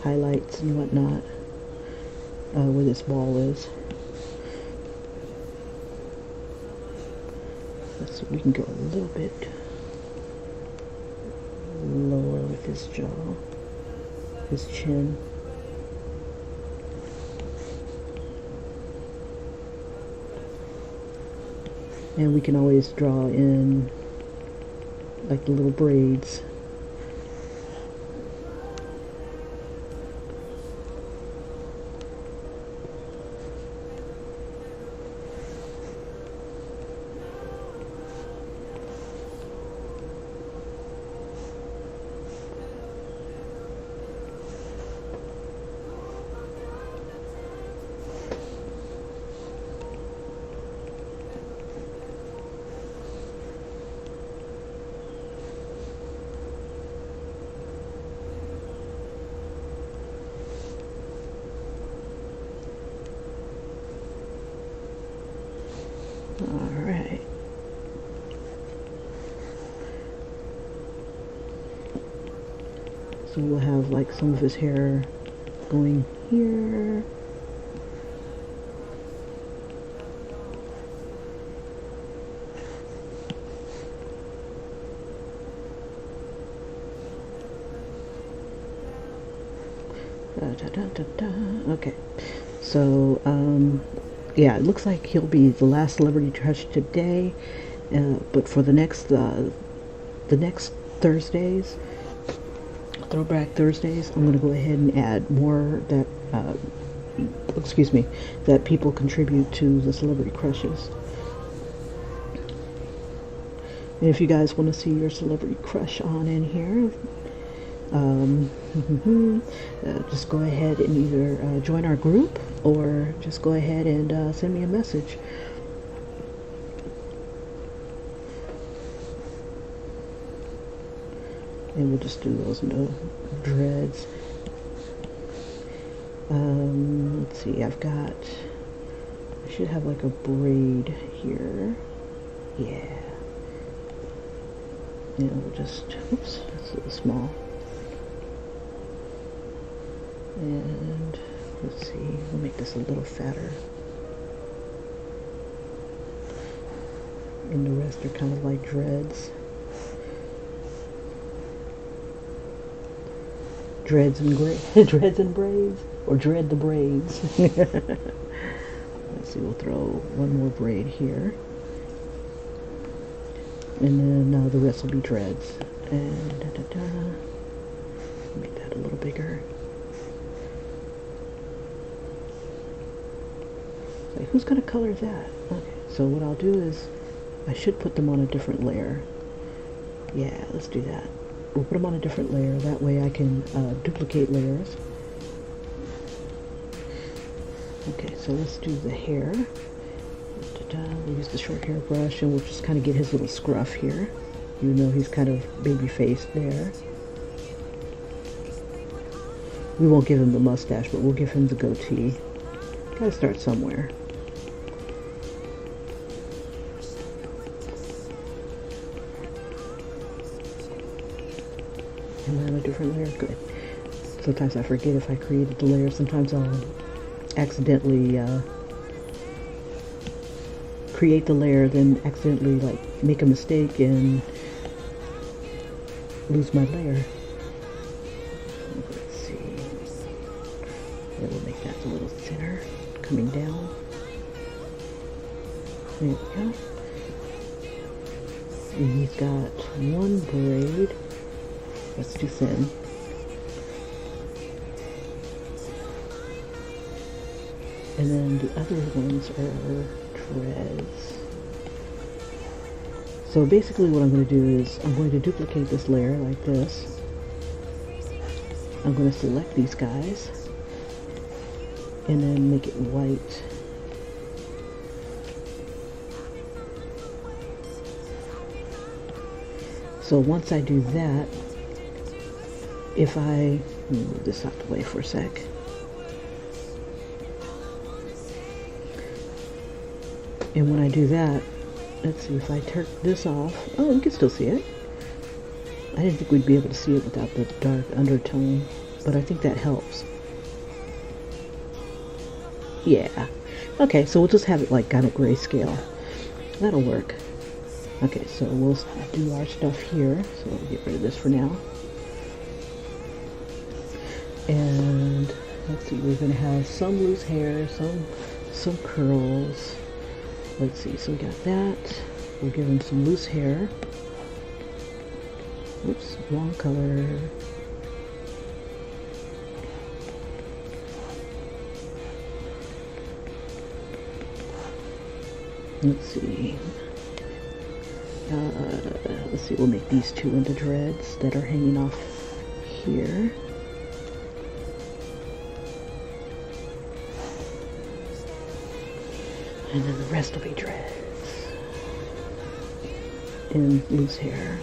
highlights and whatnot, where this ball is. Let's see, we can go a little bit lower with his jaw, his chin. And we can always draw in like the little braids. Alright. So we'll have like some of his hair going here. Okay, so yeah, it looks like he'll be the last celebrity crush today, but for the next Thursdays, Throwback Thursdays, I'm going to go ahead and add more that that people contribute to the celebrity crushes. And if you guys want to see your celebrity crush on in here, just go ahead and either join our group or just go ahead and send me a message. And we'll just do those no dreads. Let's see, I should have like a braid here. Yeah. And we'll just, oops, that's a little small. And let's see, we'll make this a little fatter. And the rest are kind of like dreads. Dreads and dreads and braids, or dread the braids. Let's see, we'll throw one more braid here, and then the rest will be dreads. And make that a little bigger. Like, who's gonna color that? Okay, so what I'll do is, I should put them on a different layer. Yeah, let's do that. We'll put them on a different layer. That way I can duplicate layers. Okay, so let's do the hair. We'll use the short hair brush, and we'll just kind of get his little scruff here, even though he's kind of baby-faced there. We won't give him the mustache, but we'll give him the goatee. Gotta start somewhere. Am I on a different layer? Good. Sometimes I forget if I created the layer. Sometimes I'll accidentally create the layer, then accidentally like make a mistake and lose my layer. Let's see. Yeah, we'll make that a little thinner, coming down. There we go. And he's got one braid. That's too thin. And then the other ones are dreads. So basically what I'm going to do is I'm going to duplicate this layer like this. I'm going to select these guys and then make it white. So once I do that, if I move this out the way for a sec. And when I do that, let's see, if I turn this off, oh, you can still see it. I didn't think we'd be able to see it without the dark undertone, but I think that helps. Yeah. Okay, so we'll just have it like kind of grayscale. That'll work. Okay, so we'll do our stuff here. So we'll get rid of this for now. And let's see, we're going to have some loose hair, some curls. Let's see, so we got that. We'll give him some loose hair. Oops, wrong color. Let's see. Let's see, we'll make these two into dreads that are hanging off here. And then the rest will be dreads. And loose hair.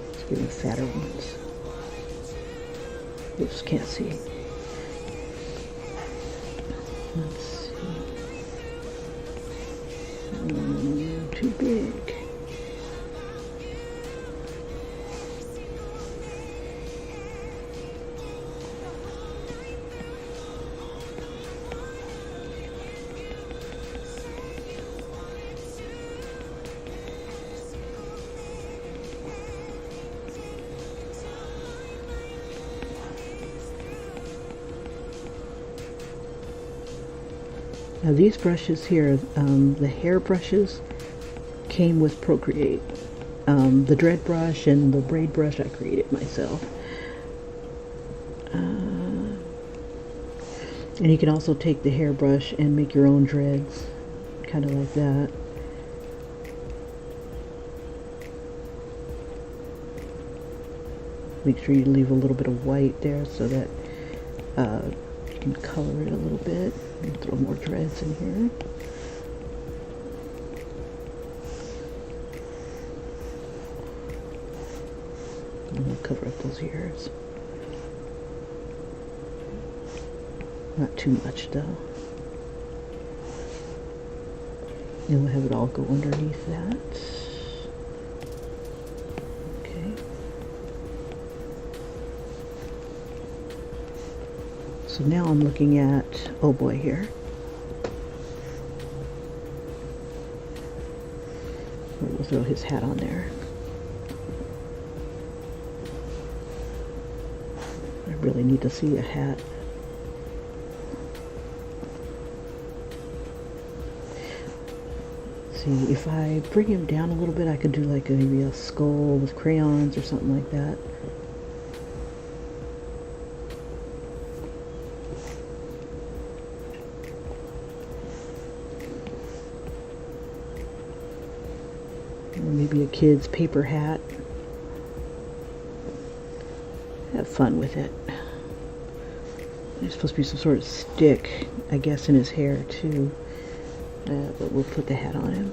Let's give them fatter ones. Oops, can't see. Let's see. Too big. Now these brushes here, the hair brushes, came with Procreate. The dread brush and the braid brush I created myself. And you can also take the hair brush and make your own dreads, kind of like that. Make sure you leave a little bit of white there so that you can color it a little bit. And throw more dreads in here. And we'll cover up those ears. Not too much though. And we'll have it all go underneath that. Okay. So now I'm looking at, oh boy, here. We'll throw his hat on there. I really need to see a hat. See, if I bring him down a little bit, I could do like maybe a skull with crayons or something like that. Or maybe a kid's paper hat. Have fun with it. There's supposed to be some sort of stick, I guess, in his hair too. But we'll put the hat on him.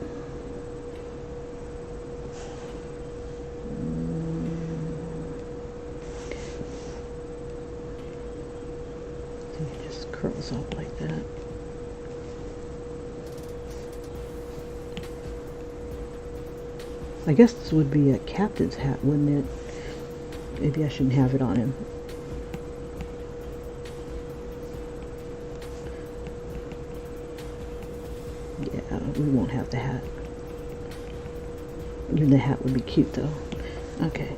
So he just curls up like that. I guess this would be a captain's hat, wouldn't it? Maybe I shouldn't have it on him. Yeah, we won't have the hat. Even the hat would be cute though. Okay.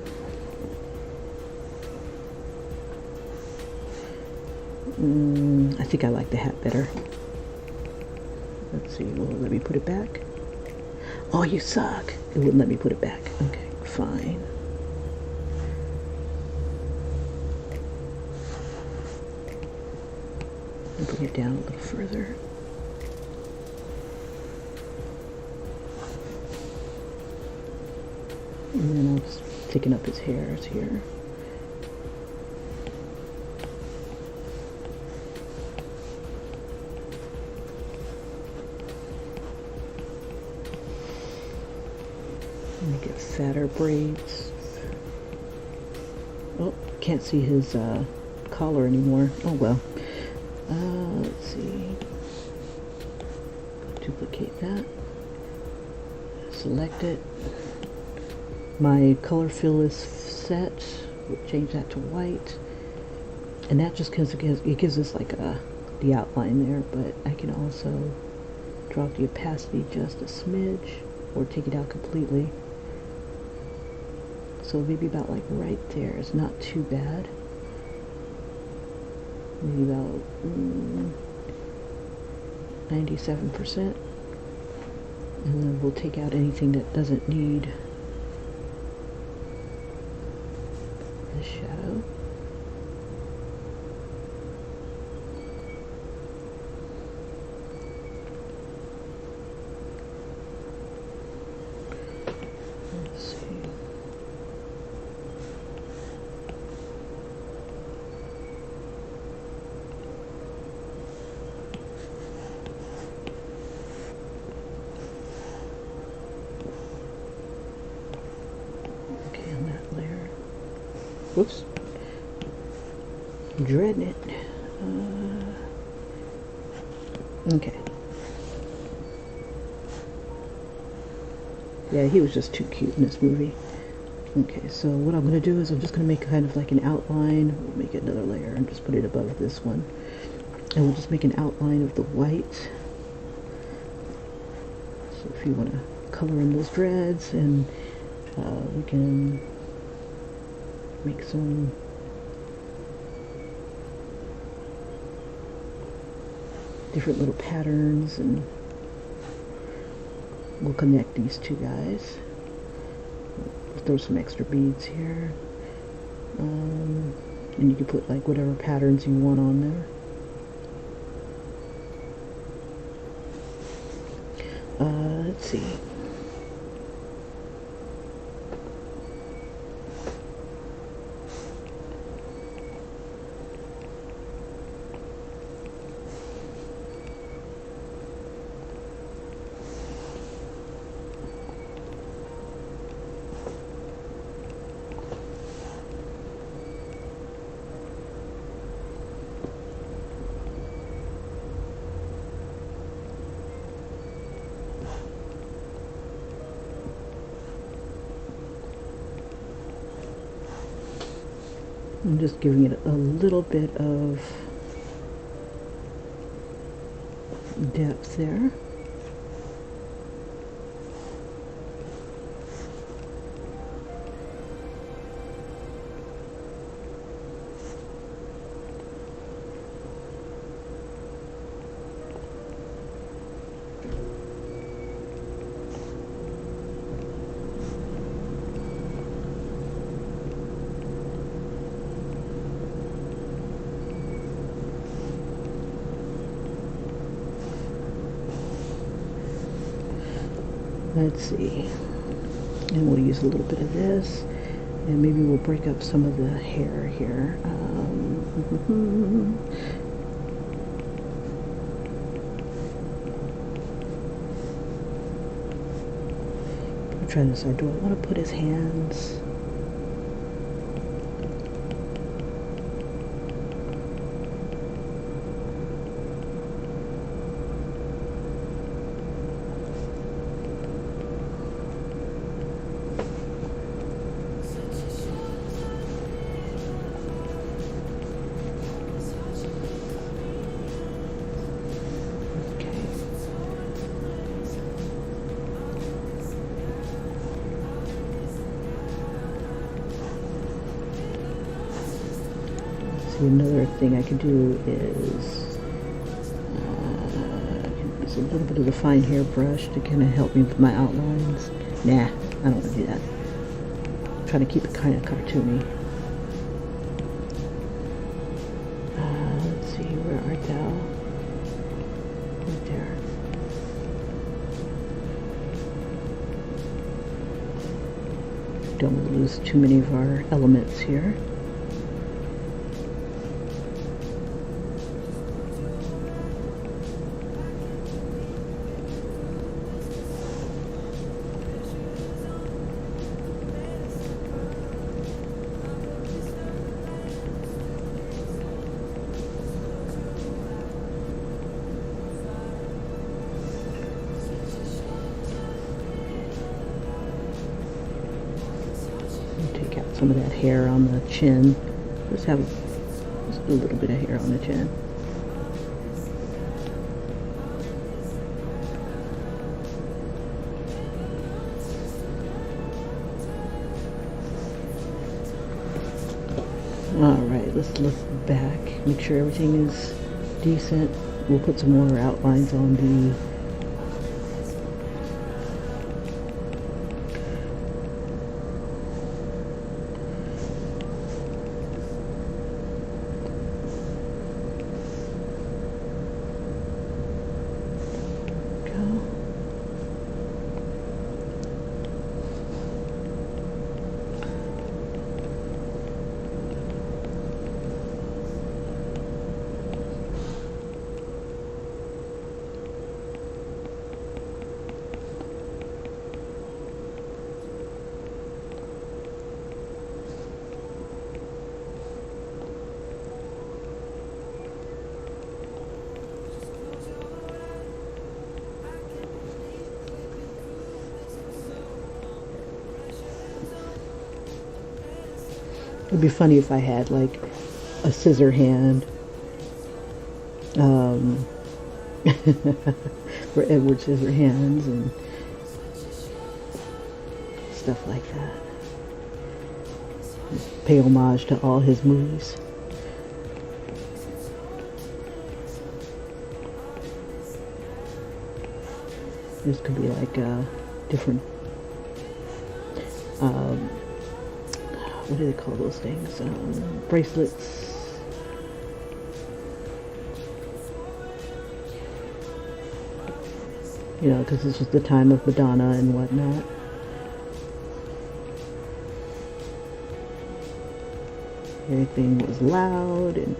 I think I like the hat better. Let's see, will it let me put it back? Oh, you suck. It wouldn't let me put it back. Okay, fine. I'll bring it down a little further. And then I'll just thicken up his hairs here. Make it fatter braids. Oh, can't see his collar anymore. Oh well. Let's see. Duplicate that. Select it. My color fill is set. We'll change that to white. And that just gives us like the outline there, but I can also drop the opacity just a smidge or take it out completely. So maybe about like right there. It's not too bad. Maybe about 97%. And then we'll take out anything that doesn't need the shadow. Let's see. Whoops. I'm dreading it. Okay. Yeah, he was just too cute in this movie. Okay, so what I'm going to do is I'm just going to make kind of like an outline. We'll make another layer and just put it above this one. And we'll just make an outline of the white. So if you want to color in those dreads, and we can make some different little patterns, and we'll connect these two guys. We'll throw some extra beads here, and you can put like whatever patterns you want on there. Let's see. I'm just giving it a little bit of depth there. Let's see, and we'll use a little bit of this, and maybe we'll break up some of the hair here. I'm trying to decide, do I want to put his hands? Another thing I could do is I can use a little bit of the fine hairbrush to kind of help me with my outlines. Nah, I don't want to do that. I'm trying to keep it kind of cartoony. Let's see, where art thou? Right there. Don't want to lose too many of our elements here. Some of that hair on the chin. Just have just a little bit of hair on the chin. Alright, let's look back, make sure everything is decent. We'll put some more outlines on the It'd be funny if I had like a scissor hand for Edward Scissorhands and stuff like that. Pay homage to all his movies. This could be like a different what do they call those things? Bracelets. You know, because it's just the time of Madonna and whatnot. Everything was loud and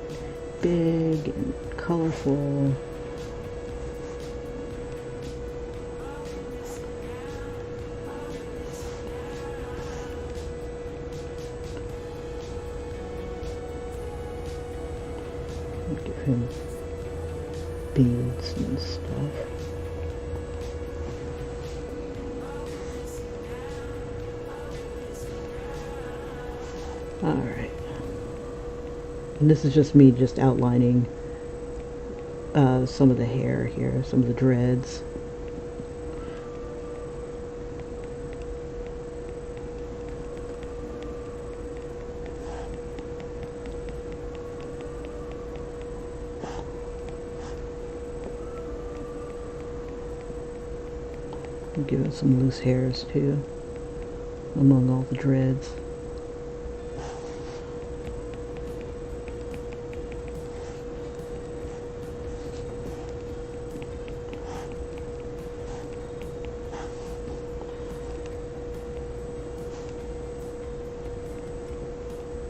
big and colorful. Give him beads and stuff. Alright. And this is just me just outlining some of the hair here, some of the dreads. And give it some loose hairs too, among all the dreads.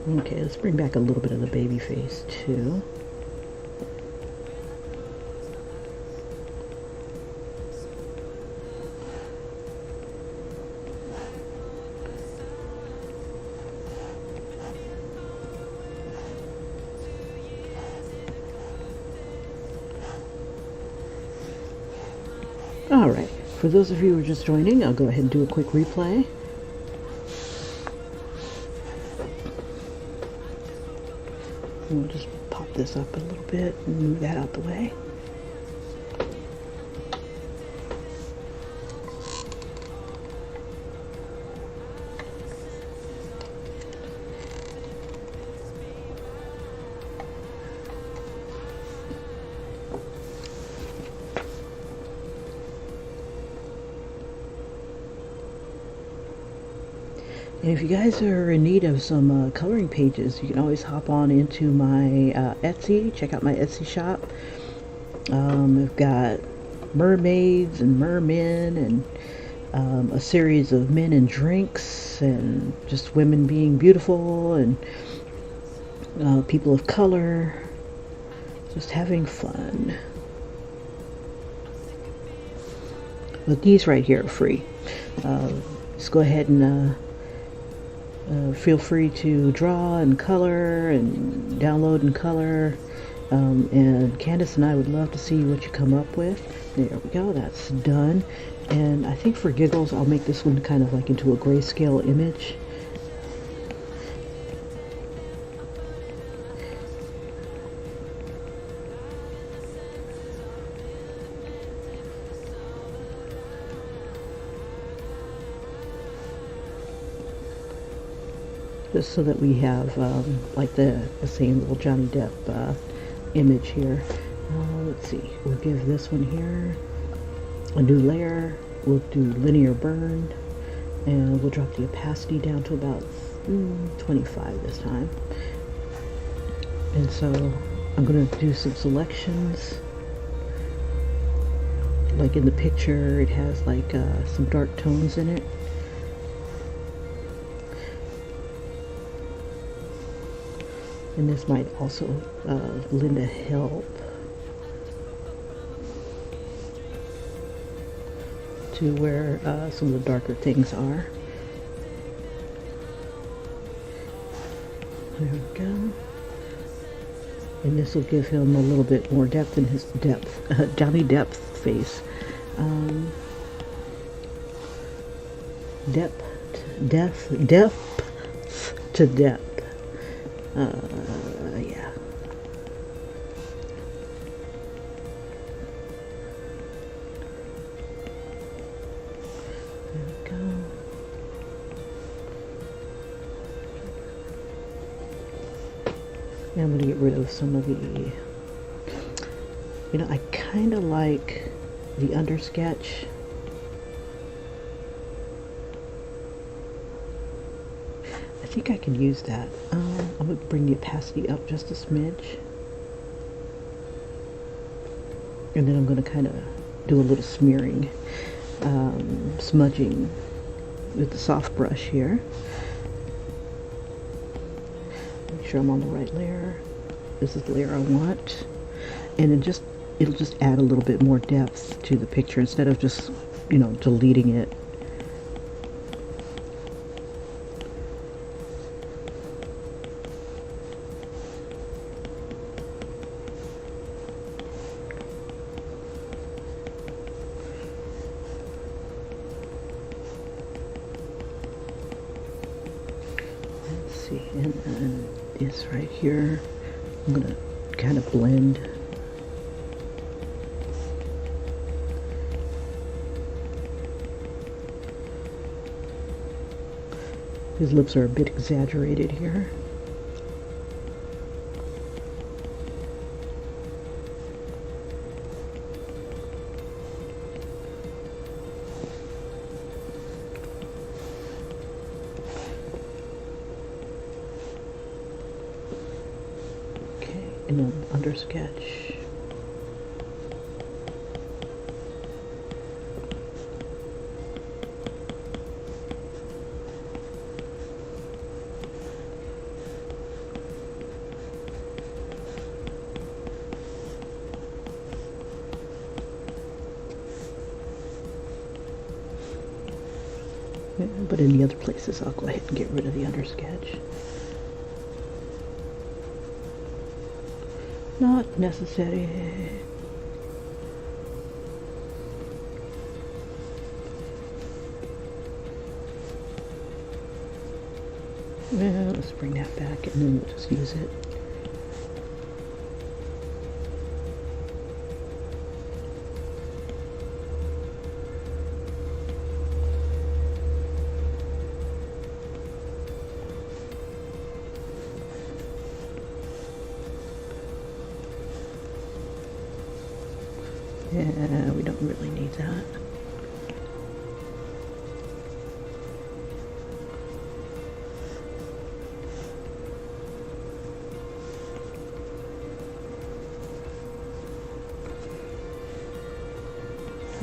Okay, let's bring back a little bit of the baby face too. Alright, for those of you who are just joining, I'll go ahead and do a quick replay. We'll just pop this up a little bit and move that out the way. And if you guys are in need of some coloring pages, you can always hop on into my Etsy. Check out my Etsy shop. I've got mermaids and mermen and a series of men and drinks and just women being beautiful and people of color. Just having fun. But these right here are free. Just go ahead and feel free to draw and color and download and color, and Candace and I would love to see what you come up with. There we go, that's done. And I think for giggles I'll make this one kind of like into a grayscale image. Just so that we have like the same little Johnny Depp image here. Let's see, we'll give this one here a new layer. We'll do linear burn, and we'll drop the opacity down to about 25 this time. And so I'm going to do some selections. Like in the picture, it has like some dark tones in it. And this might also lend a help to where some of the darker things are. There we go. And this will give him a little bit more depth in his Johnny Depp's face. Depth to depth. Yeah. There we go. Now I'm going to get rid of some of the, I kind of like the undersketch. I think I can use that. I'm going to bring the opacity up just a smidge. And then I'm going to kind of do a little smearing, smudging with the soft brush here. Make sure I'm on the right layer. This is the layer I want. And then it'll just add a little bit more depth to the picture instead of just, deleting it. And this right here, I'm going to kind of blend His lips are a bit exaggerated here. Okay, and then under sketch. Yeah, but in the other places, I'll go ahead and get rid of the under sketch. Not necessary. Yeah, let's bring that back and then we'll just use it. Yeah, we don't really need that.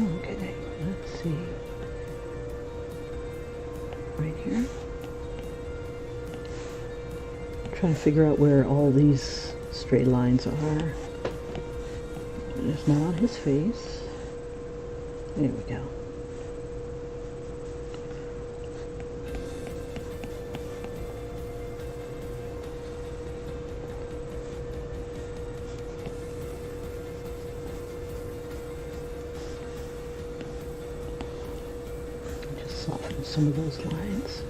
Okay, let's see. Right here. I'm trying to figure out where all these straight lines are. It's not on his face. There we go. Just soften some of those lines.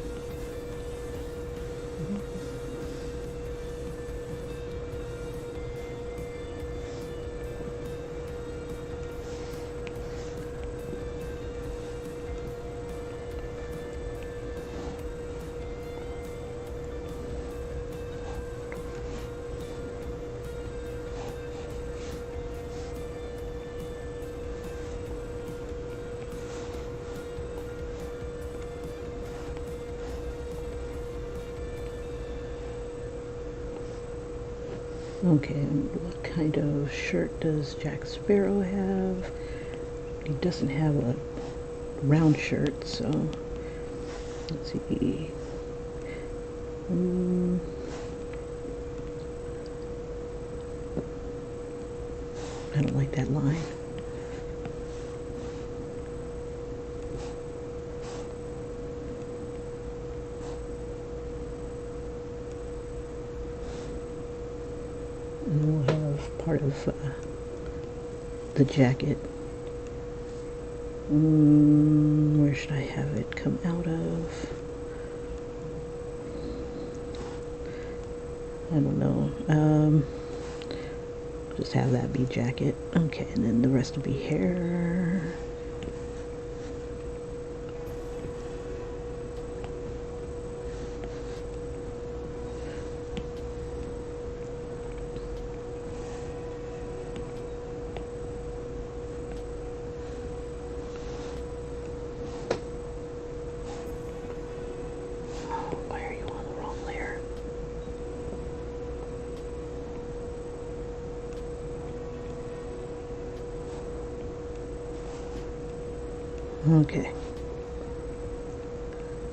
Okay, what kind of shirt does Jack Sparrow have? He doesn't have a round shirt, so let's see. I don't like that line. And we'll have part of the jacket. Where should I have it come out of? I don't know. Just have that be jacket. Okay, and then the rest will be hair. Why are you on the wrong layer? Okay.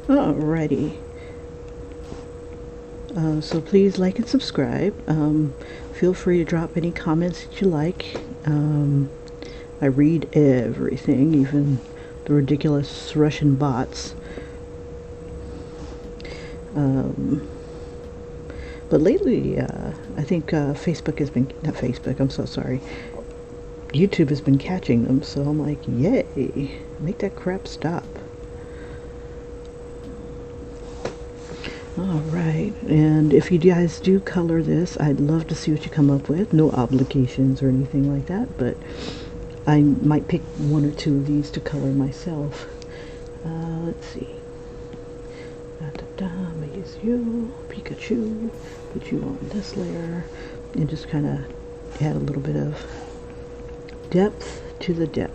Alrighty. So please like and subscribe. Feel free to drop any comments that you like. I read everything, even the ridiculous Russian bots. But lately, I think Facebook has been, not Facebook, I'm so sorry. YouTube has been catching them, so I'm like, yay, make that crap stop. Alright, and if you guys do color this, I'd love to see what you come up with. No obligations or anything like that, but I might pick one or two of these to color myself. Let's see. Got I'm gonna use you, Pikachu, put you on this layer, and just kind of add a little bit of depth to the depth.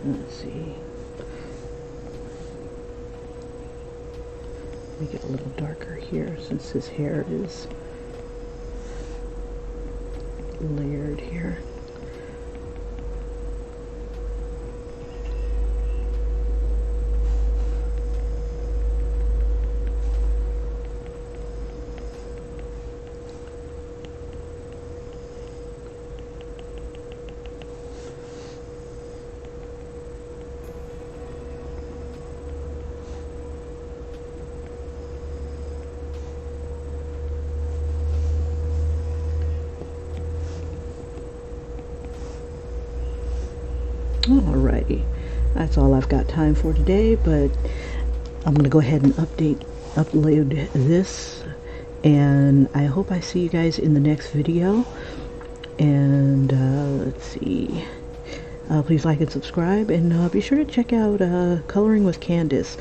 Let's see. Make it a little darker here since his hair is layered here. Alrighty, that's all I've got time for today, but I'm going to go ahead and upload this, and I hope I see you guys in the next video. And let's see, please like and subscribe, and be sure to check out Coloring with Candace,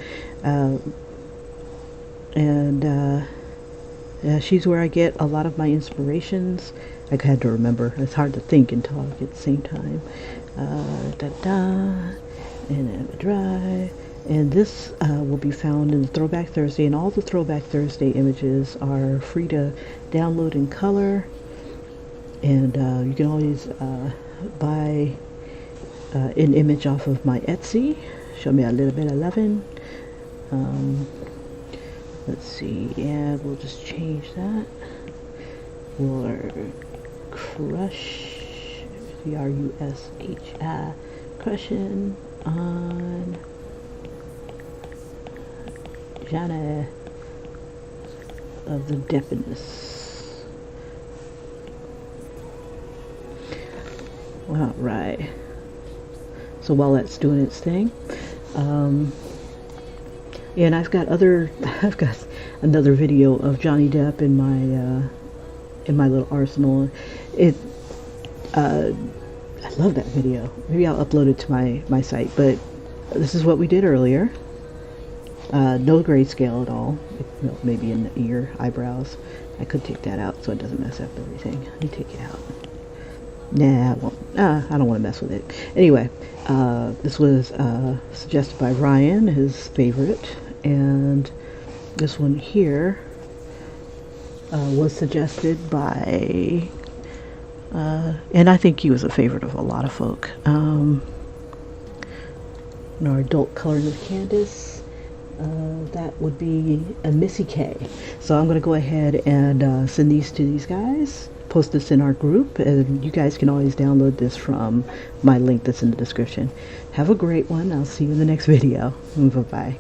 she's where I get a lot of my inspirations. I had to remember, it's hard to think and talk at the same time. And then dry, and this will be found in the Throwback Thursday, and all the Throwback Thursday images are free to download in color, and you can always buy an image off of my Etsy. Show me a little bit of loving. Let's see, and we'll just change that. We'll crush, C-R-U-S-H-I, crushing on Johnny of the Deppiness. All right. So while that's doing its thing, and I've got another video of Johnny Depp in my little arsenal. I love that video. Maybe I'll upload it to my site, but this is what we did earlier. No grayscale at all. Maybe in the ear, eyebrows. I could take that out so it doesn't mess up everything. Let me take it out. Nah, I won't. I don't want to mess with it. Anyway, this was suggested by Ryan, his favorite, and this one here was suggested by, and I think he was a favorite of a lot of folk. Our adult coloring with Candace, that would be a Missy K. So I'm going to go ahead and send these to these guys, post this in our group, and you guys can always download this from my link that's in the description. Have a great one. I'll see you in the next video. Bye-bye.